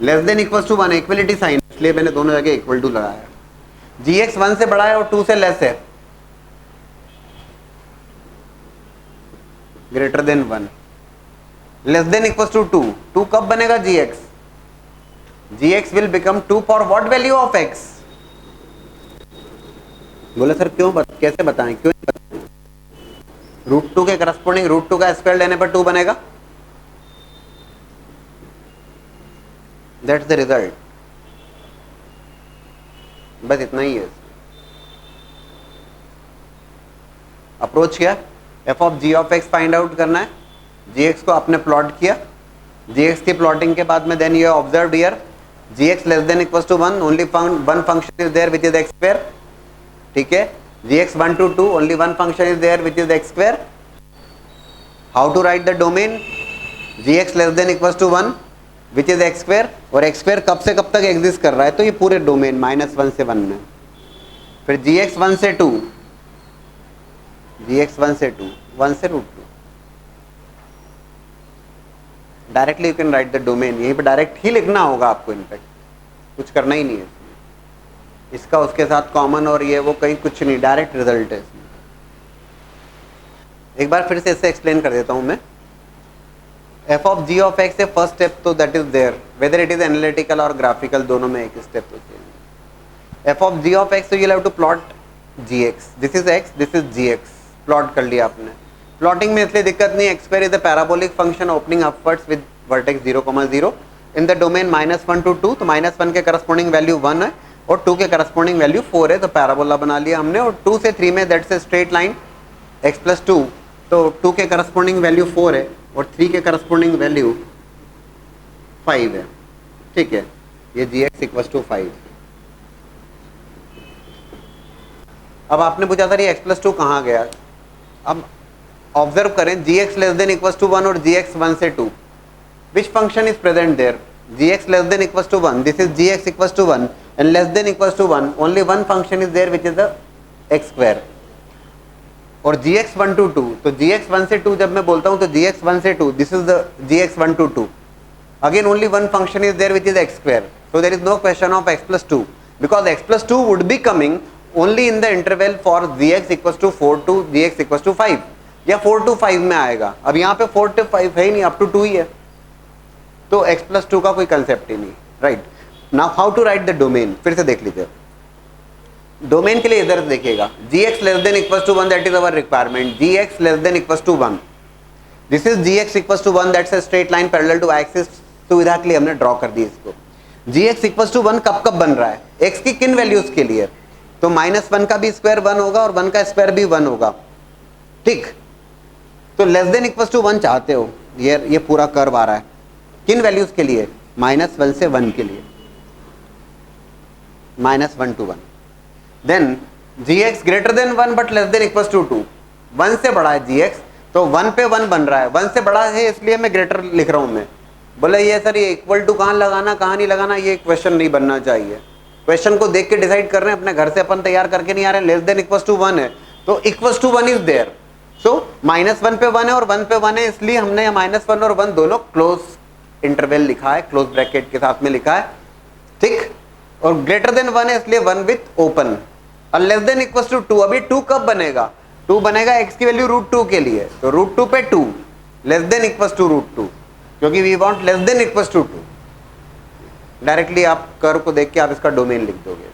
less than equals to 1, equality sign, इसलिए मैंने दोनों जगह इक्वल टू लगाया। gx 1 से बड़ा है और 2 से लेस है, greater than 1, less than equals to 2, 2 कब बनेगा gx, gx will become 2 for what value of x, बोले सर क्यों कैसे बताएं, क्यों नहीं बताएं, √2 के करस्पॉन्डिंग √2 का स्क्वायर लेने पर 2 बनेगा, दैट्स द रिजल्ट, बस इतना ही है। अप्रोच क्या, f of g of x find out करना है, gx को आपने प्लॉट किया, gx की प्लॉटिंग के बाद में then you observe here gx less than equals to 1, only one function is there which is x2, ठीक है, gx 1 to 2, only one function is there which is x2। How to write the domain, gx less than equals to 1 which is x2, और x2 कब से कब तक exist कर रहा है, तो ये पूरे डोमेन -1 से 1 में, फिर gx 1 से 2, gx 1 से 2, 1 से √2, directly you can write the domain, यहीं पे डायरेक्ट ही लिखना होगा आपको, इनफैक्ट कुछ करना ही नहीं है इसका उसके साथ कॉमन और ये वो कहीं कुछ नहीं, डायरेक्ट रिजल्ट है इसमें। एक बार फिर से इससे एक्सप्लेन कर देता हूं मैं। F of g of x है फर्स्ट स्टेप, तो that is there, whether it is analytical और ग्राफिकल, दोनों में एक स्टेप तो same. F of g of x, तो you have to plot g x, this is x, this is g x, plot कर लिया आपने। प्लॉटिंग में इसलिए दिक्कत नहीं, x square is a parabolic function opening upwards with vertex 0,0 in the domain -1 to 2, तो -1 के करस्पॉन्डिंग वैल्यू 1 है और 2 के करस्पॉन्डिंग वैल्यू 4 है, तो पैराबोला बना लिया हमने। और 2 से 3 में that's a straight line x + 2, तो 2 के करस्पॉन्डिंग वैल्यू 4 है और 3 के करस्पॉन्डिंग वैल्यू 5 है, ठीक है। ये gx = 5। अब आपने पूछा था ये x + 2 कहाँ गया। अब ऑब्जर्व करें, gx <= 1 और gx 1 से 2, which function is present there? gx <= 1, this is gx = 1 and <= 1, only one function is there which is the x square। और gx 1 to 2, तो gx 1 से 2 जब मैं बोलता हूँ तो gx 1 से 2, this is the gx 1 to 2, again only one function is there which is x square, so there is no question of x + 2 because x + 2 would be coming only in the interval for gx = 4 to gx = 5 या 4 to 5 में आएगा। अब यहाँ पे 4 to 5 है ही नहीं, up to 2 ही है, तो x + 2 का कोई कंसेप्ट ही नहीं, right. Now how to write the domain, फिर से देख लीजिए। डोमेन के लिए इधर देखिएगा, gx <= 1, that is our requirement, gx <= 1, this is gx = 1, that's a straight line parallel to axis, सुविधा के लिए हमने ड्रॉ कर दी इसको। gx = 1 कब कब बन रहा है, x की किन वैल्यूज के लिए, तो -1 का भी स्क्वायर 1 होगा और 1 का स्क्वायर भी 1 होगा, ठीक। तो <= 1 चाहते हो, ये पूरा कर्व आ रहा है किन वैल्यूज के लिए, -1 से 1 के लिए, -1 to 1। देन gx > 1 बट <= 2, 1 से बड़ा है gx, तो 1 पे 1 बन रहा है, 1 से बड़ा है इसलिए मैं ग्रेटर लिख रहा हूं मैं। बोले ये सर ये इक्वल टू कहाँ लगाना कहाँ नहीं लगाना, ये क्वेश्चन नहीं बनना चाहिए, क्वेश्चन को देख के डिसाइड कर रहे हैं, अपने घर से अपन तैयार करके नहीं आ रहे। <= 1 है तो =1 इज देयर, सो -1 पे 1 है और 1 पे 1 है, इसलिए हमने -1 और 1 दोनों क्लोज इंटरवल लिखा है, क्लोज ब्रैकेट के साथ में लिखा है, ठीक। और <= 1 है इसलिए 1 विथ ओपन। और <= 2, अभी 2 कब बनेगा, 2 बनेगा x की वैल्यू √2 के लिए, तो √2 पे 2, <= √2, क्योंकि वी वांट <= 2। डायरेक्टली आप कर्व को देख के आप इसका डोमेन लिख दोगे।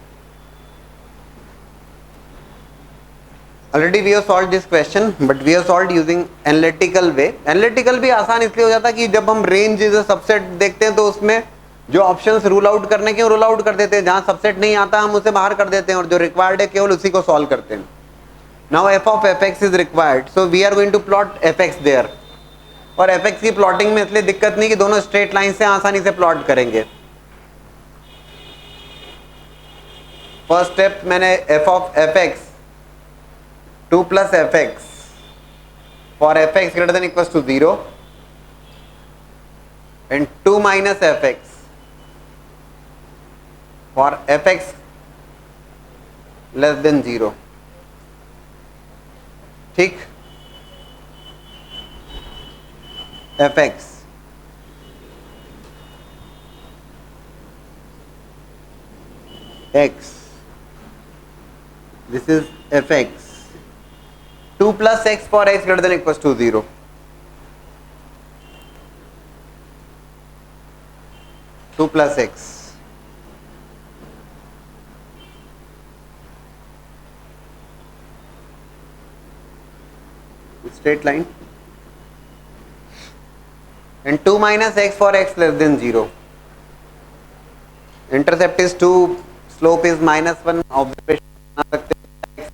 Already we have solved this question, but we have solved using analytical way. Analytical भी आसान इसलिए हो जाता है कि जब हम रेंज सबसेट देखते हैं तो उसमें जो ऑप्शंस रूल आउट करने के रूल आउट कर देते हैं, जहां सबसेट नहीं आता हम उसे बाहर कर देते हैं और जो रिक्वायर्ड है केवल उसी को सॉल्व करते हैं। Now f of fx is required, so we are going to plot fx there. और fx की प्लॉटिंग में इसलिए दिक्कत नहीं कि दोनों स्ट्रेट लाइन से आसानी से प्लॉट करेंगे। फर्स्ट स्टेप मैंने f of fx 2 + fx for fx > 0 and 2 - fx for fx <= 0, ठीक। fx x, this is fx 2 + x for x > 0, two plus x, straight line, and 2 - x for x <= 0, intercept is 2, slope is -1, observation बना सकते हैं,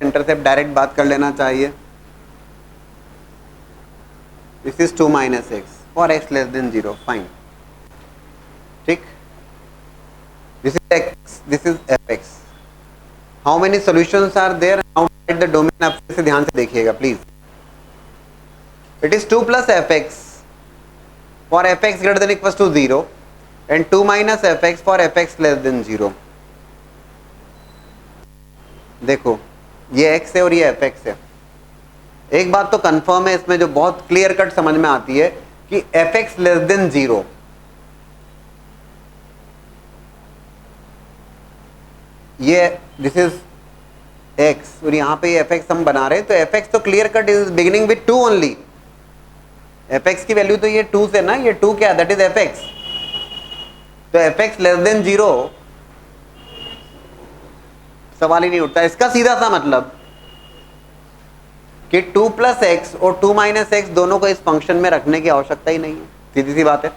intercept direct बात कर लेना चाहिए। This is 2 - x for x <= 0, fine, ठीक। This is x, this is fx। How many solutions are there, how to write the domain, आप से ध्यान से देखिएगा please. It is 2 + fx for fx > 0 and 2 - fx for fx <= 0। देखो ये x है और ये fx है। एक बात तो कंफर्म है इसमें जो बहुत क्लियर कट समझ में आती है कि fx लेस देन 0, ये दिस इज x और यहां पे ये fx हम बना रहे हैं, तो fx तो clear cut is beginning with 2 only, fx की वैल्यू तो ये 2 से ना, ये 2 क्या, दैट इज fx, तो fx लेस देन 0 सवाल ही नहीं उठता। इसका सीधा सा मतलब कि 2 प्लस एक्स और 2 माइनस एक्स दोनों को इस फंक्शन में रखने की आवश्यकता ही नहीं है, सीधी सी बात है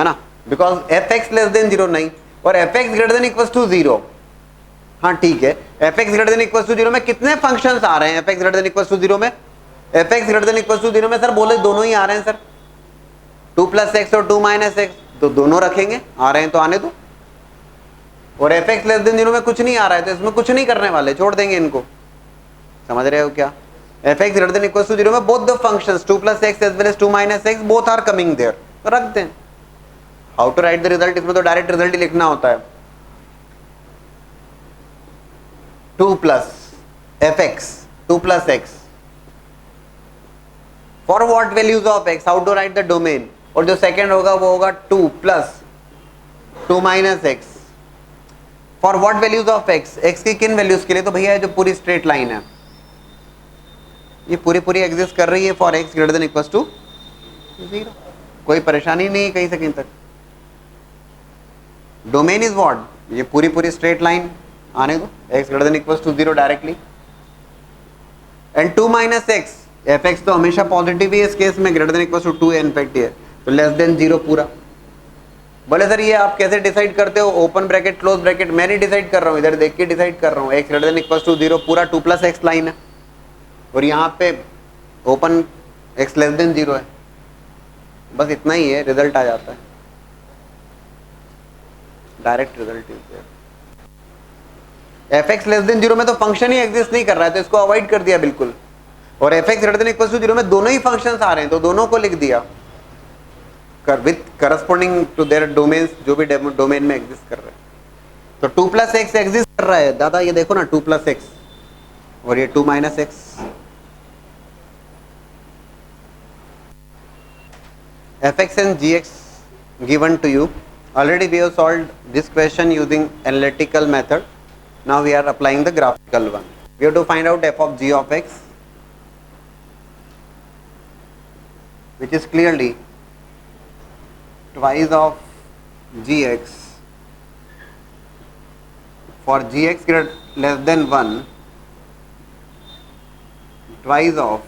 ना, because f x less than 0 नहीं, और f x greater than equal to 0, हाँ ठीक है, f x greater than equal to 0 में कितने फंक्शंस आ रहे हैं, f x greater than equal to 0 में, f x greater than equal to 0 में सर बोले दोनों ही आ रहे हैं सर, 2 प्लस एक्स और 2 माइनस एक्स, तो दोनों रखेंगे, आ रहे हैं तो आने दो, और एफ एक्स लेस देन 0 में कुछ नहीं आ रहा है तो इसमें कुछ नहीं करने वाले, छोड़ देंगे इनको, समझ रहे हो क्या, f x greater than equal to 0 में both the functions 2 plus x as well as 2 minus x both are coming there, तो रख दें। How to write the result, इसमें तो डायरेक्ट रिजल्ट ही लिखना होता है, 2 plus f x 2 plus x for what values of x, how to write the domain, और जो सेकंड होगा वो होगा 2 plus 2 minus x for what values of x, x की किन वैल्यूज के लिए, तो भैया जो पूरी स्ट्रेट लाइन है ये पूरी एग्जिस्ट कर रही है for x greater than equal to 0, कोई परेशानी नहीं कहीं से कहीं तक। डोमेन इज व्हाट, ये पूरी स्ट्रेट लाइन आने दो, x greater than equal to 0 directly, and 2 minus x, f x तो हमेशा पॉजिटिव ही है इस केस में, greater than equal to 2 in fact है, तो लेस देन 0 पूरा। बोले सर ये आप कैसे डिसाइड करते हो, ओपन ब्रैकेट क्लोज ब्रैकेट, मैं नहीं डिसाइड कर रहा हूँ, इधर देख के डिसाइड कर रहा हूँ, x greater than equal to 0 पूरा 2 प्लस एक्स लाइन है, और यहाँ पे ओपन एक्स लेस देन 0 है, बस इतना ही है, रिजल्ट आ जाता है, direct result is there. F x less than 0 में तो फंक्शन ही एग्जिस्ट नहीं कर रहा है तो इसको अवॉइड कर दिया बिल्कुल, और f x greater than equal to 0 में दोनों ही फंक्शंस आ रहे हैं तो दोनों को लिख दिया with corresponding to their domains, जो भी डोमेन में एग्जिस्ट कर रहे हैं। तो 2 प्लस एक्स एग्जिस्ट कर रहा है दादा, ये देखो ना 2 प्लस एक्स और ये 2 minus x, fx and gx given to you. Already we have solved this question using analytical method. Now we are applying the graphical one. We have to find out f of g of x, which is clearly twice of gx for gx greater less than 1, twice of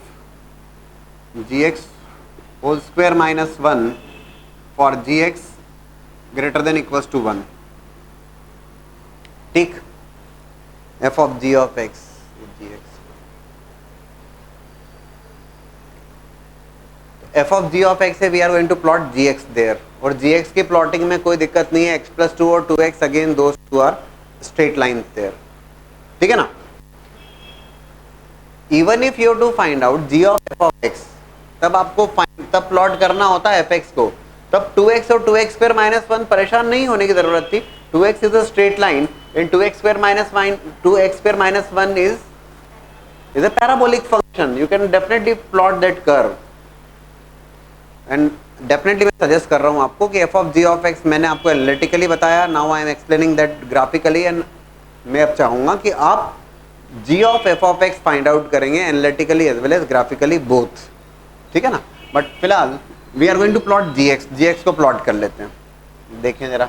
gx whole square minus 1 for gx greater than equals to 1, ठीक, f of g of x gx, f of g of x है, we are going to plot gx there, और gx की plotting में कोई दिक्कत नहीं है, x plus 2 और 2x again those two are straight lines there, ठीक है ना। even if you have to find out g of f of x, तब आपको तब प्लॉट करना होता है fx को, तब 2x और 2x स्क्वायर माइनस 1 परेशान नहीं होने की जरूरत थी, 2x is a straight line and 2x square minus 1 is a parabolic function, you can definitely plot that curve, and definitely मैं सजेस्ट कर रहा हूं आपको कि f of g of x मैंने आपको एनालिटिकली बताया, now I am explaining that graphically, and मैं अब चाहूंगा कि आप g of f of x find out करेंगे analytically as well as graphically both, ठीक है ना। बट फिलहाल we are going to plot gx को प्लॉट कर लेते हैं, देखें जरा,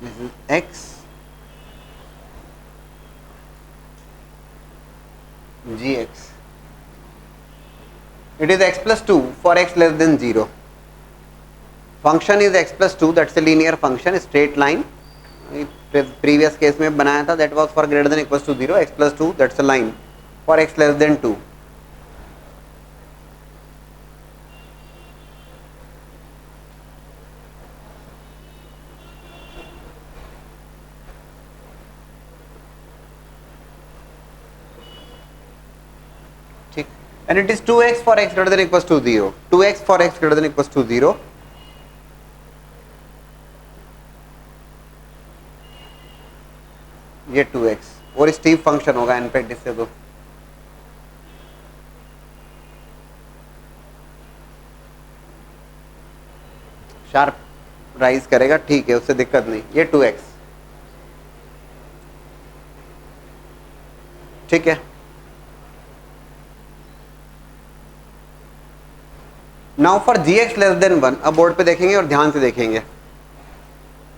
this is x gx, it is x plus 2 for x less than 0, function is x plus 2, that's a linear function, straight line, previous case में बनाया था, that was for greater than equals to 0, x plus 2 that's a line for x less than 2, ठीक, and it is 2x for x greater than equals to 0, 2x for x greater than equals to 0, ये 2x और steep function होगा n पे इससे तो sharp rise करेगा, ठीक है, उससे दिक्कत नहीं। ये 2x, ठीक है। Now for gx less than 1, अब बोर्ड पे देखेंगे और ध्यान से देखेंगे।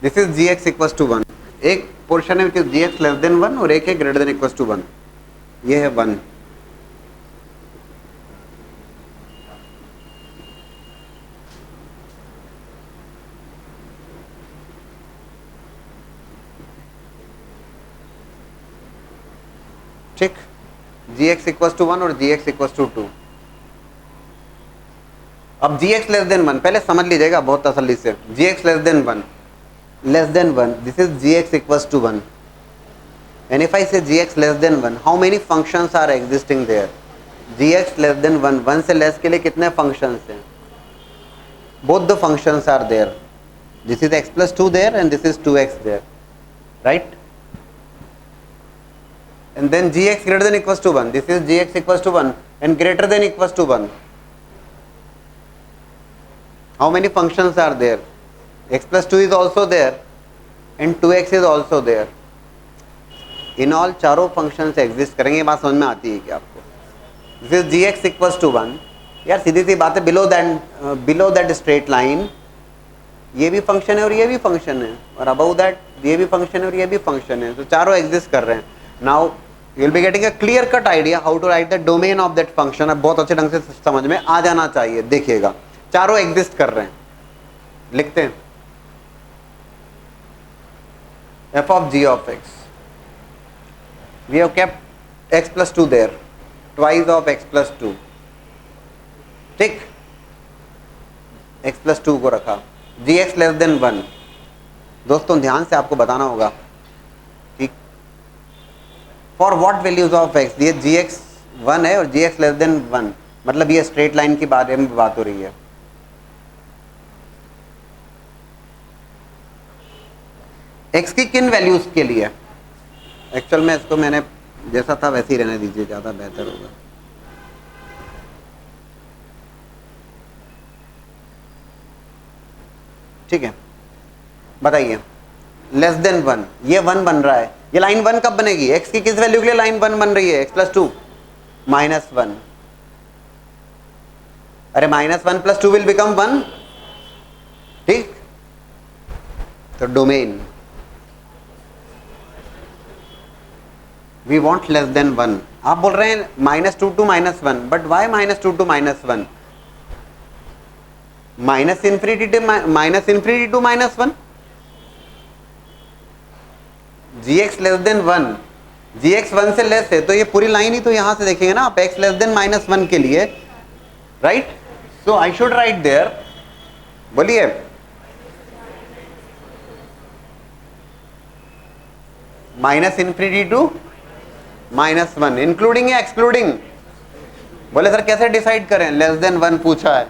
This is gx equals to 1, एक पोर्शन है gx लेस देन 1 और एक है ग्रेटर देन इक्वल्स टू 1, ये है 1। ठीक, gx इक्वल्स टू 1 और gx इक्वल्स टू 2। अब gx लेस देन 1 पहले समझ लीजिएगा बहुत तसल्ली से। gx less than 1, less than 1, this is gx equals to 1, and if I say gx less than 1, how many functions are existing there? gx less than 1, 1 से less के लिए कितने functions हैं? Both the functions are there. This is x plus 2 there and this is 2x there, right? And then gx greater than equals to 1, this is gx equals to 1 and greater than equals to 1. How many functions are there? x plus 2 is also there and 2x is also there. In all चारों functions exist करेंगे। ये बात समझ में आती है क्या आपको? This is gx equals to 1, यार सीधी सी बात है, below that straight line ये भी फंक्शन है और ये भी फंक्शन है, और above that ये भी फंक्शन है और ये भी फंक्शन है, तो चारों एग्जिस्ट कर रहे हैं। Now you will be getting a clear cut idea how to write the domain of that function. अब बहुत अच्छे ढंग से समझ में आ जाना चाहिए। देखिएगा चारों एग्जिस्ट कर रहे हैं, लिखते हैं f of g of x, we have kept x plus 2 there, twice of x plus 2, ठीक, x plus 2 को रखा, gx less than 1। दोस्तों ध्यान से आपको बताना होगा, ठीक, for what values of x, ये gx 1 है और gx less than 1, मतलब ये स्ट्रेट लाइन के बारे में बात हो रही है। x की किन वैल्यूज के लिए? एक्चुअल में इसको मैंने जैसा था वैसे ही रहने दीजिए, ज़्यादा बेहतर होगा। ठीक है, बताइए। लेस देन 1, ये 1 बन रहा है, ये लाइन 1 कब बनेगी? x की किस वैल्यू के लिए लाइन 1 बन रही है? x plus 2 minus 1। अरे -1 plus 2 विल बिकम 1, ठीक। तो domain we want less then 1। आप बोल रहे हैं -2 to -1, but why -2 to -1? Minus infinity to -1, gx less than 1, gx 1 से लेस है, तो ये पूरी लाइन ही तो यहां से देखेंगे ना आप, x लेस देन -1 के लिए, right? So I should write there, बोलिए, -∞ टू -1, इंक्लूडिंग या एक्सक्लूडिंग? बोले सर कैसे डिसाइड करें? लेस देन 1 पूछा है,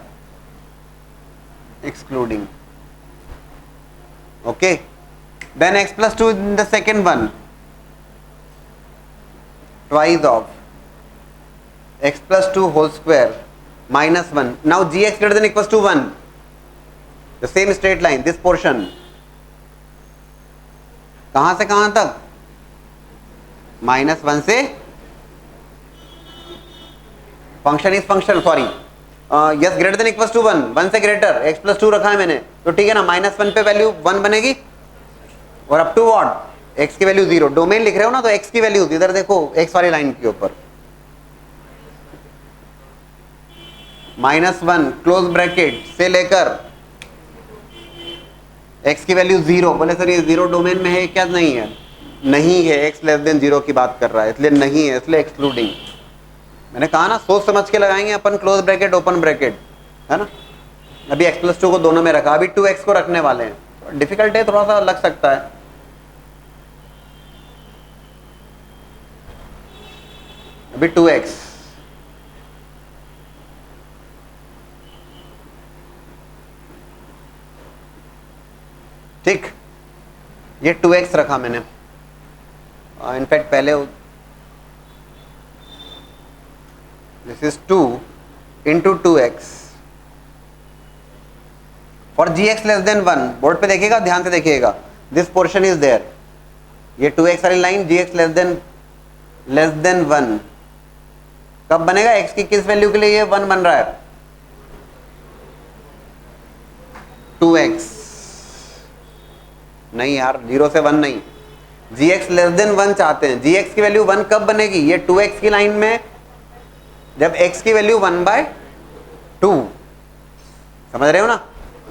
excluding. Okay, then x plus 2 in the second one, twice of x plus 2 whole square minus 1. Now gx greater than equals to 1, the same straight line, this portion कहां से कहां तक? -1 से, function is function, sorry, yes, greater than equals to 1, 1 से greater, x plus 2 रखा है मैंने, तो ठीक है ना, -1 पे वैल्यू 1 बनेगी और अप टू व्हाट, x की वैल्यू 0। डोमेन लिख रहे हो ना, तो x की वैल्यू इधर देखो, x वाली लाइन के ऊपर, -1 क्लोज ब्रैकेट से लेकर x की वैल्यू 0। बोले सर ये 0 डोमेन में है क्या? नहीं है, नहीं है, x लेस देन 0 की बात कर रहा है, इसलिए नहीं है, इसलिए एक्सक्लूडिंग। मैंने कहा ना सोच समझ के लगाएंगे अपन, क्लोज ब्रैकेट ओपन ब्रैकेट, है ना। अभी x plus 2 को दोनों में रखा, अभी 2x को रखने वाले हैं, डिफिकल्ट है, थोड़ा सा लग सकता है। अभी 2x, ठीक, ये 2x रखा मैंने, इनफैक्ट पहले this is 2 into 2x for gx less than 1. Board पे देखिएगा, ध्यान से देखिएगा, दिस पोर्शन इज देयर. ये 2x वाली लाइन gx लेस देन 1 कब बनेगा? x की किस वैल्यू के लिए ये 1 बन रहा है? 2x नहीं यार, 0 से 1 नहीं, gx लेस देन 1 चाहते हैं. gx की वैल्यू 1 कब बनेगी? ये 2x की लाइन में जब x की वैल्यू 1/2. समझ रहे हो ना?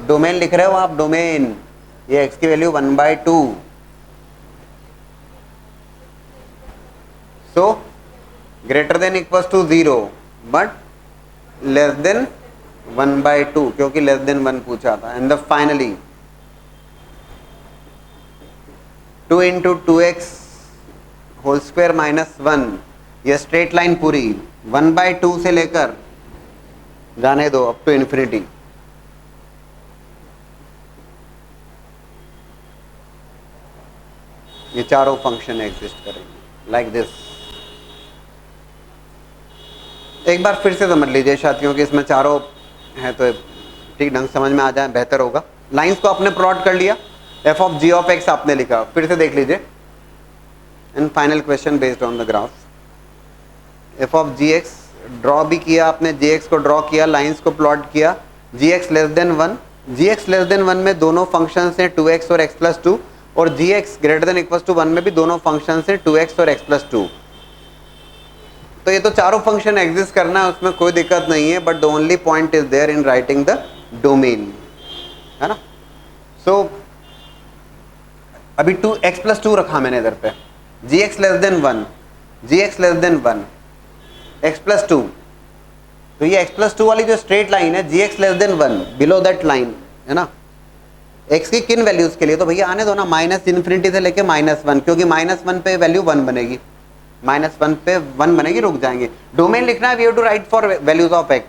डोमेन लिख रहे हो आप, डोमेन. ये x की value 1/2. So greater than equals to 0 but less than 1/2, क्योंकि लेस देन 1 पूछा था. And the finally 2 into 2x whole square minus 1. ये स्ट्रेट लाइन पूरी 1/2 से लेकर जाने दो अप टू इन्फिनिटी. ये चारों फंक्शन एग्जिस्ट करेंगे लाइक दिस. एक बार फिर से समझ लीजिए शायद, क्योंकि इसमें चारों हैं तो ठीक ढंग समझ में आ जाए, बेहतर होगा. लाइंस को आपने प्लॉट कर लिया, f of g of x आपने लिखा, फिर से देख लीजिए. And final question based on the graph. f of gx draw भी किया आपने, gx को ड्रॉ किया, लाइंस को प्लॉट किया. gx less than 1, gx less than 1 में दोनों फंक्शन हैं 2x और x प्लस 2, और gx greater than equals to 1 में भी दोनों फंक्शन हैं 2x और x प्लस 2. तो ये तो चारों फंक्शन एग्जिस्ट करना है, उसमें कोई दिक्कत नहीं है. But the only point is there in writing the domain, है ना. सो अभी 2x प्लस 2 रखा मैंने इधर पे. gx less than 1, gx less than 1, x plus 2. तो ये x प्लस 2 वाली जो स्ट्रेट लाइन है, gx less than 1, below that line, है ना. x की किन वैल्यूज के लिए? तो भैया आने दो ना, माइनस इन्फिनिटी से लेके -1, क्योंकि -1 पे वैल्यू 1 बनेगी, -1 पे 1 बनेगी, रुक जाएंगे. डोमेन लिखना है, we have to write for values of x.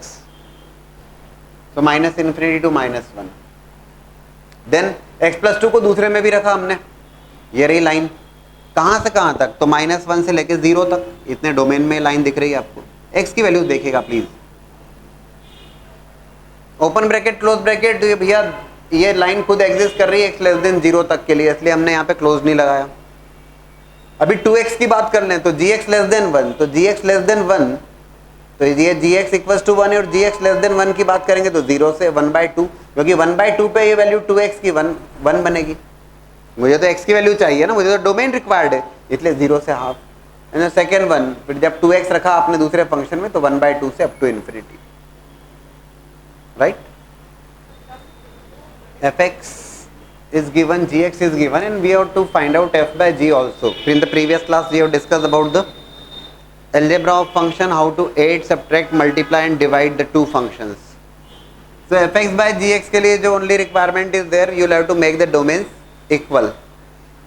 So minus infinity to -1. Then x plus 2 को दूसरे में भी रखा हमने. ये रही लाइन, कहां से कहां तक? तो -1 से लेके 0 तक, इतने डोमेन में लाइन दिख रही है आपको. x की वैल्यू देखिएगा please, open bracket close bracket. तो ये भैया ये लाइन खुद एग्जिस्ट कर रही है x लेस देन 0 तक के लिए, इसलिए हमने यहाँ पे क्लोज नहीं लगाया. अभी 2x की बात कर लें तो gx लेस देन 1, तो gx लेस देन 1, तो ये gx इक्वल्स टू 1 है, और gx लेस देन 1 की बात करेंगे तो 0 से 1/2, क्योंकि 1/2 पे ये वैल्यू 2x की 1 बनेगी. मुझे तो x की वैल्यू चाहिए ना, मुझे तो डोमेन रिक्वायर्ड है, इसलिए 0 से हाफ. एंड सेकेंड वन, फिर जब 2x रखा आपने दूसरे फंक्शन में तो 1/2 से up to infinity, right. fx is given, gx is given, and we have to find out f by g also. In the previous class we have discussed about the algebra of function, how to add, subtract, multiply and divide the two functions. So fx by gx के लिए जो only requirement is there, you will have to make the domains equal.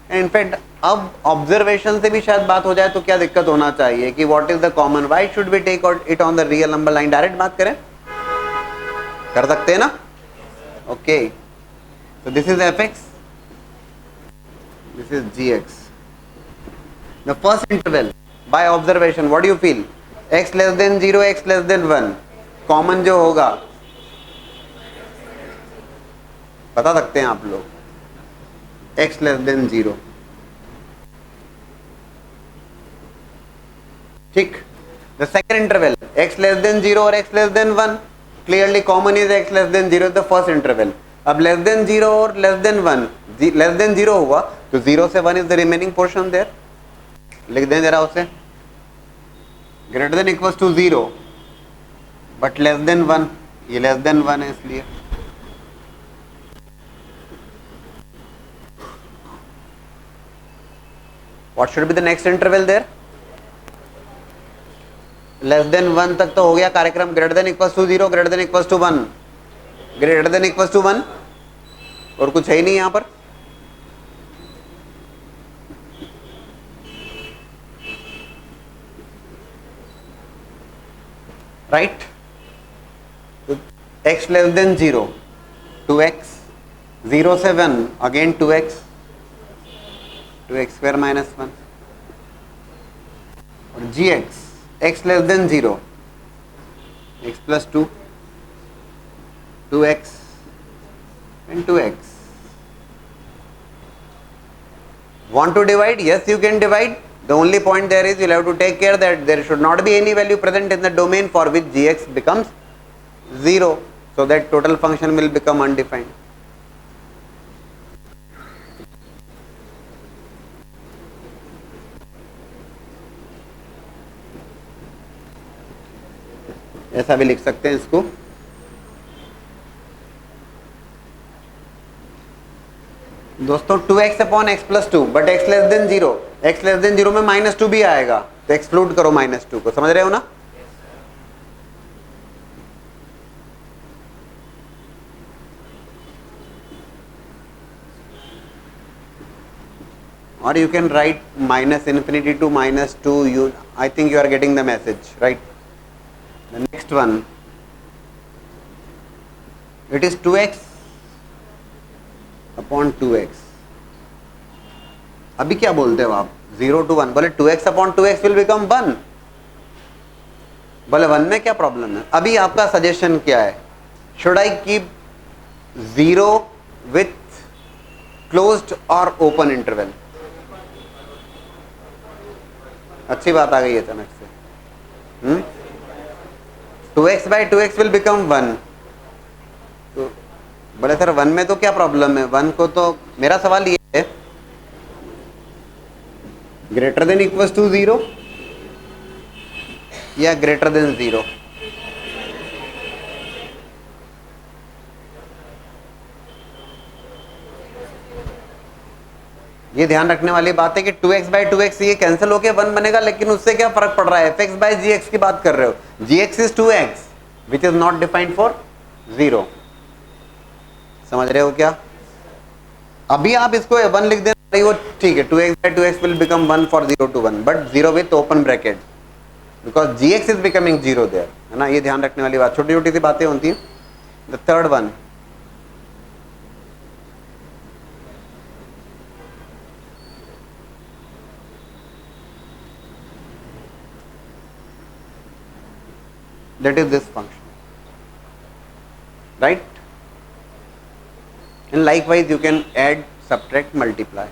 And in fact अब observation से भी शायद बात हो जाए तो क्या दिक्कत होना चाहिए कि what is the common, why should we take it on the real number line. Direct बात करें, कर सकते हैं ना. Okay. So this is fx, this is gx. The first interval by observation, what do you feel? x less than 0, x less than 1, common जो होगा बता सकते हैं आप लोग. x less than 0, ठीक. The second interval, x less than 0 और x less than 1, clearly common is x less than 0 is the first interval. अब लेस देन 0 और लेस देन 1, लेस देन 0 हुआ तो 0 से 1 is the remaining portion there. लिख दें जरा उसे, greater than equals to 0 but less then 1, ये लेस देन 1 है इसलिए. What should be the next interval there? Less then 1 तक तो हो गया कार्यक्रम. Greater than equals to 0, greater than equals to 1, greater than equals to 1, और कुछ है ही नहीं यहां पर. Right. x less than 0, 2x, 0 से 1 again 2x, 2x square minus 1. और g x less than 0, x plus 2, 2x and 2x. Want to divide? Yes, you can divide. The only point there is you'll have to take care that there should not be any value present in the domain for which gx becomes 0, so that total function will become undefined. ऐसा भी लिख सकते हैं इसको. दोस्तों 2x upon x plus 2, but x less than 0, x less than 0 में -2 भी आएगा, तो एक्सक्लूड करो -2 को. समझ रहे हो ना? or you can write minus infinity to -2. I think you are getting the message, right? The next one, it is 2x upon 2x. अभी क्या बोलते हो आप? 0 to 1. बोले 2x upon 2x will become 1. बोले 1 में क्या प्रॉब्लम है? अभी आपका सजेशन क्या है? Should I keep 0 with closed or open interval? अच्छी बात आ गई है अचानक से. 2x by 2x will become 1. तो बोले सर 1 में तो क्या प्रॉब्लम है? 1 को तो, मेरा सवाल ये है, ग्रेटर देन इक्वल्स टू 0 या ग्रेटर देन 0? ये ध्यान रखने वाली बात है कि 2x by 2x ये कैंसिल होके 1 बनेगा, लेकिन उससे क्या फर्क पड़ रहा है? fx by gx की बात कर रहे हो. gx is 2x which is not defined for 0. समझ रहे हो क्या? अभी आप इसको 1 लिख देना, वो ठीक है, 2x by 2x will become 1 for 0 to 1, but 0 with open bracket because gx is becoming 0 there, है ना? ये ध्यान रखने वाली बात, छोटी छोटी सी बातें होती हैं. The third one, that is this function, right? And likewise you can add, subtract, multiply.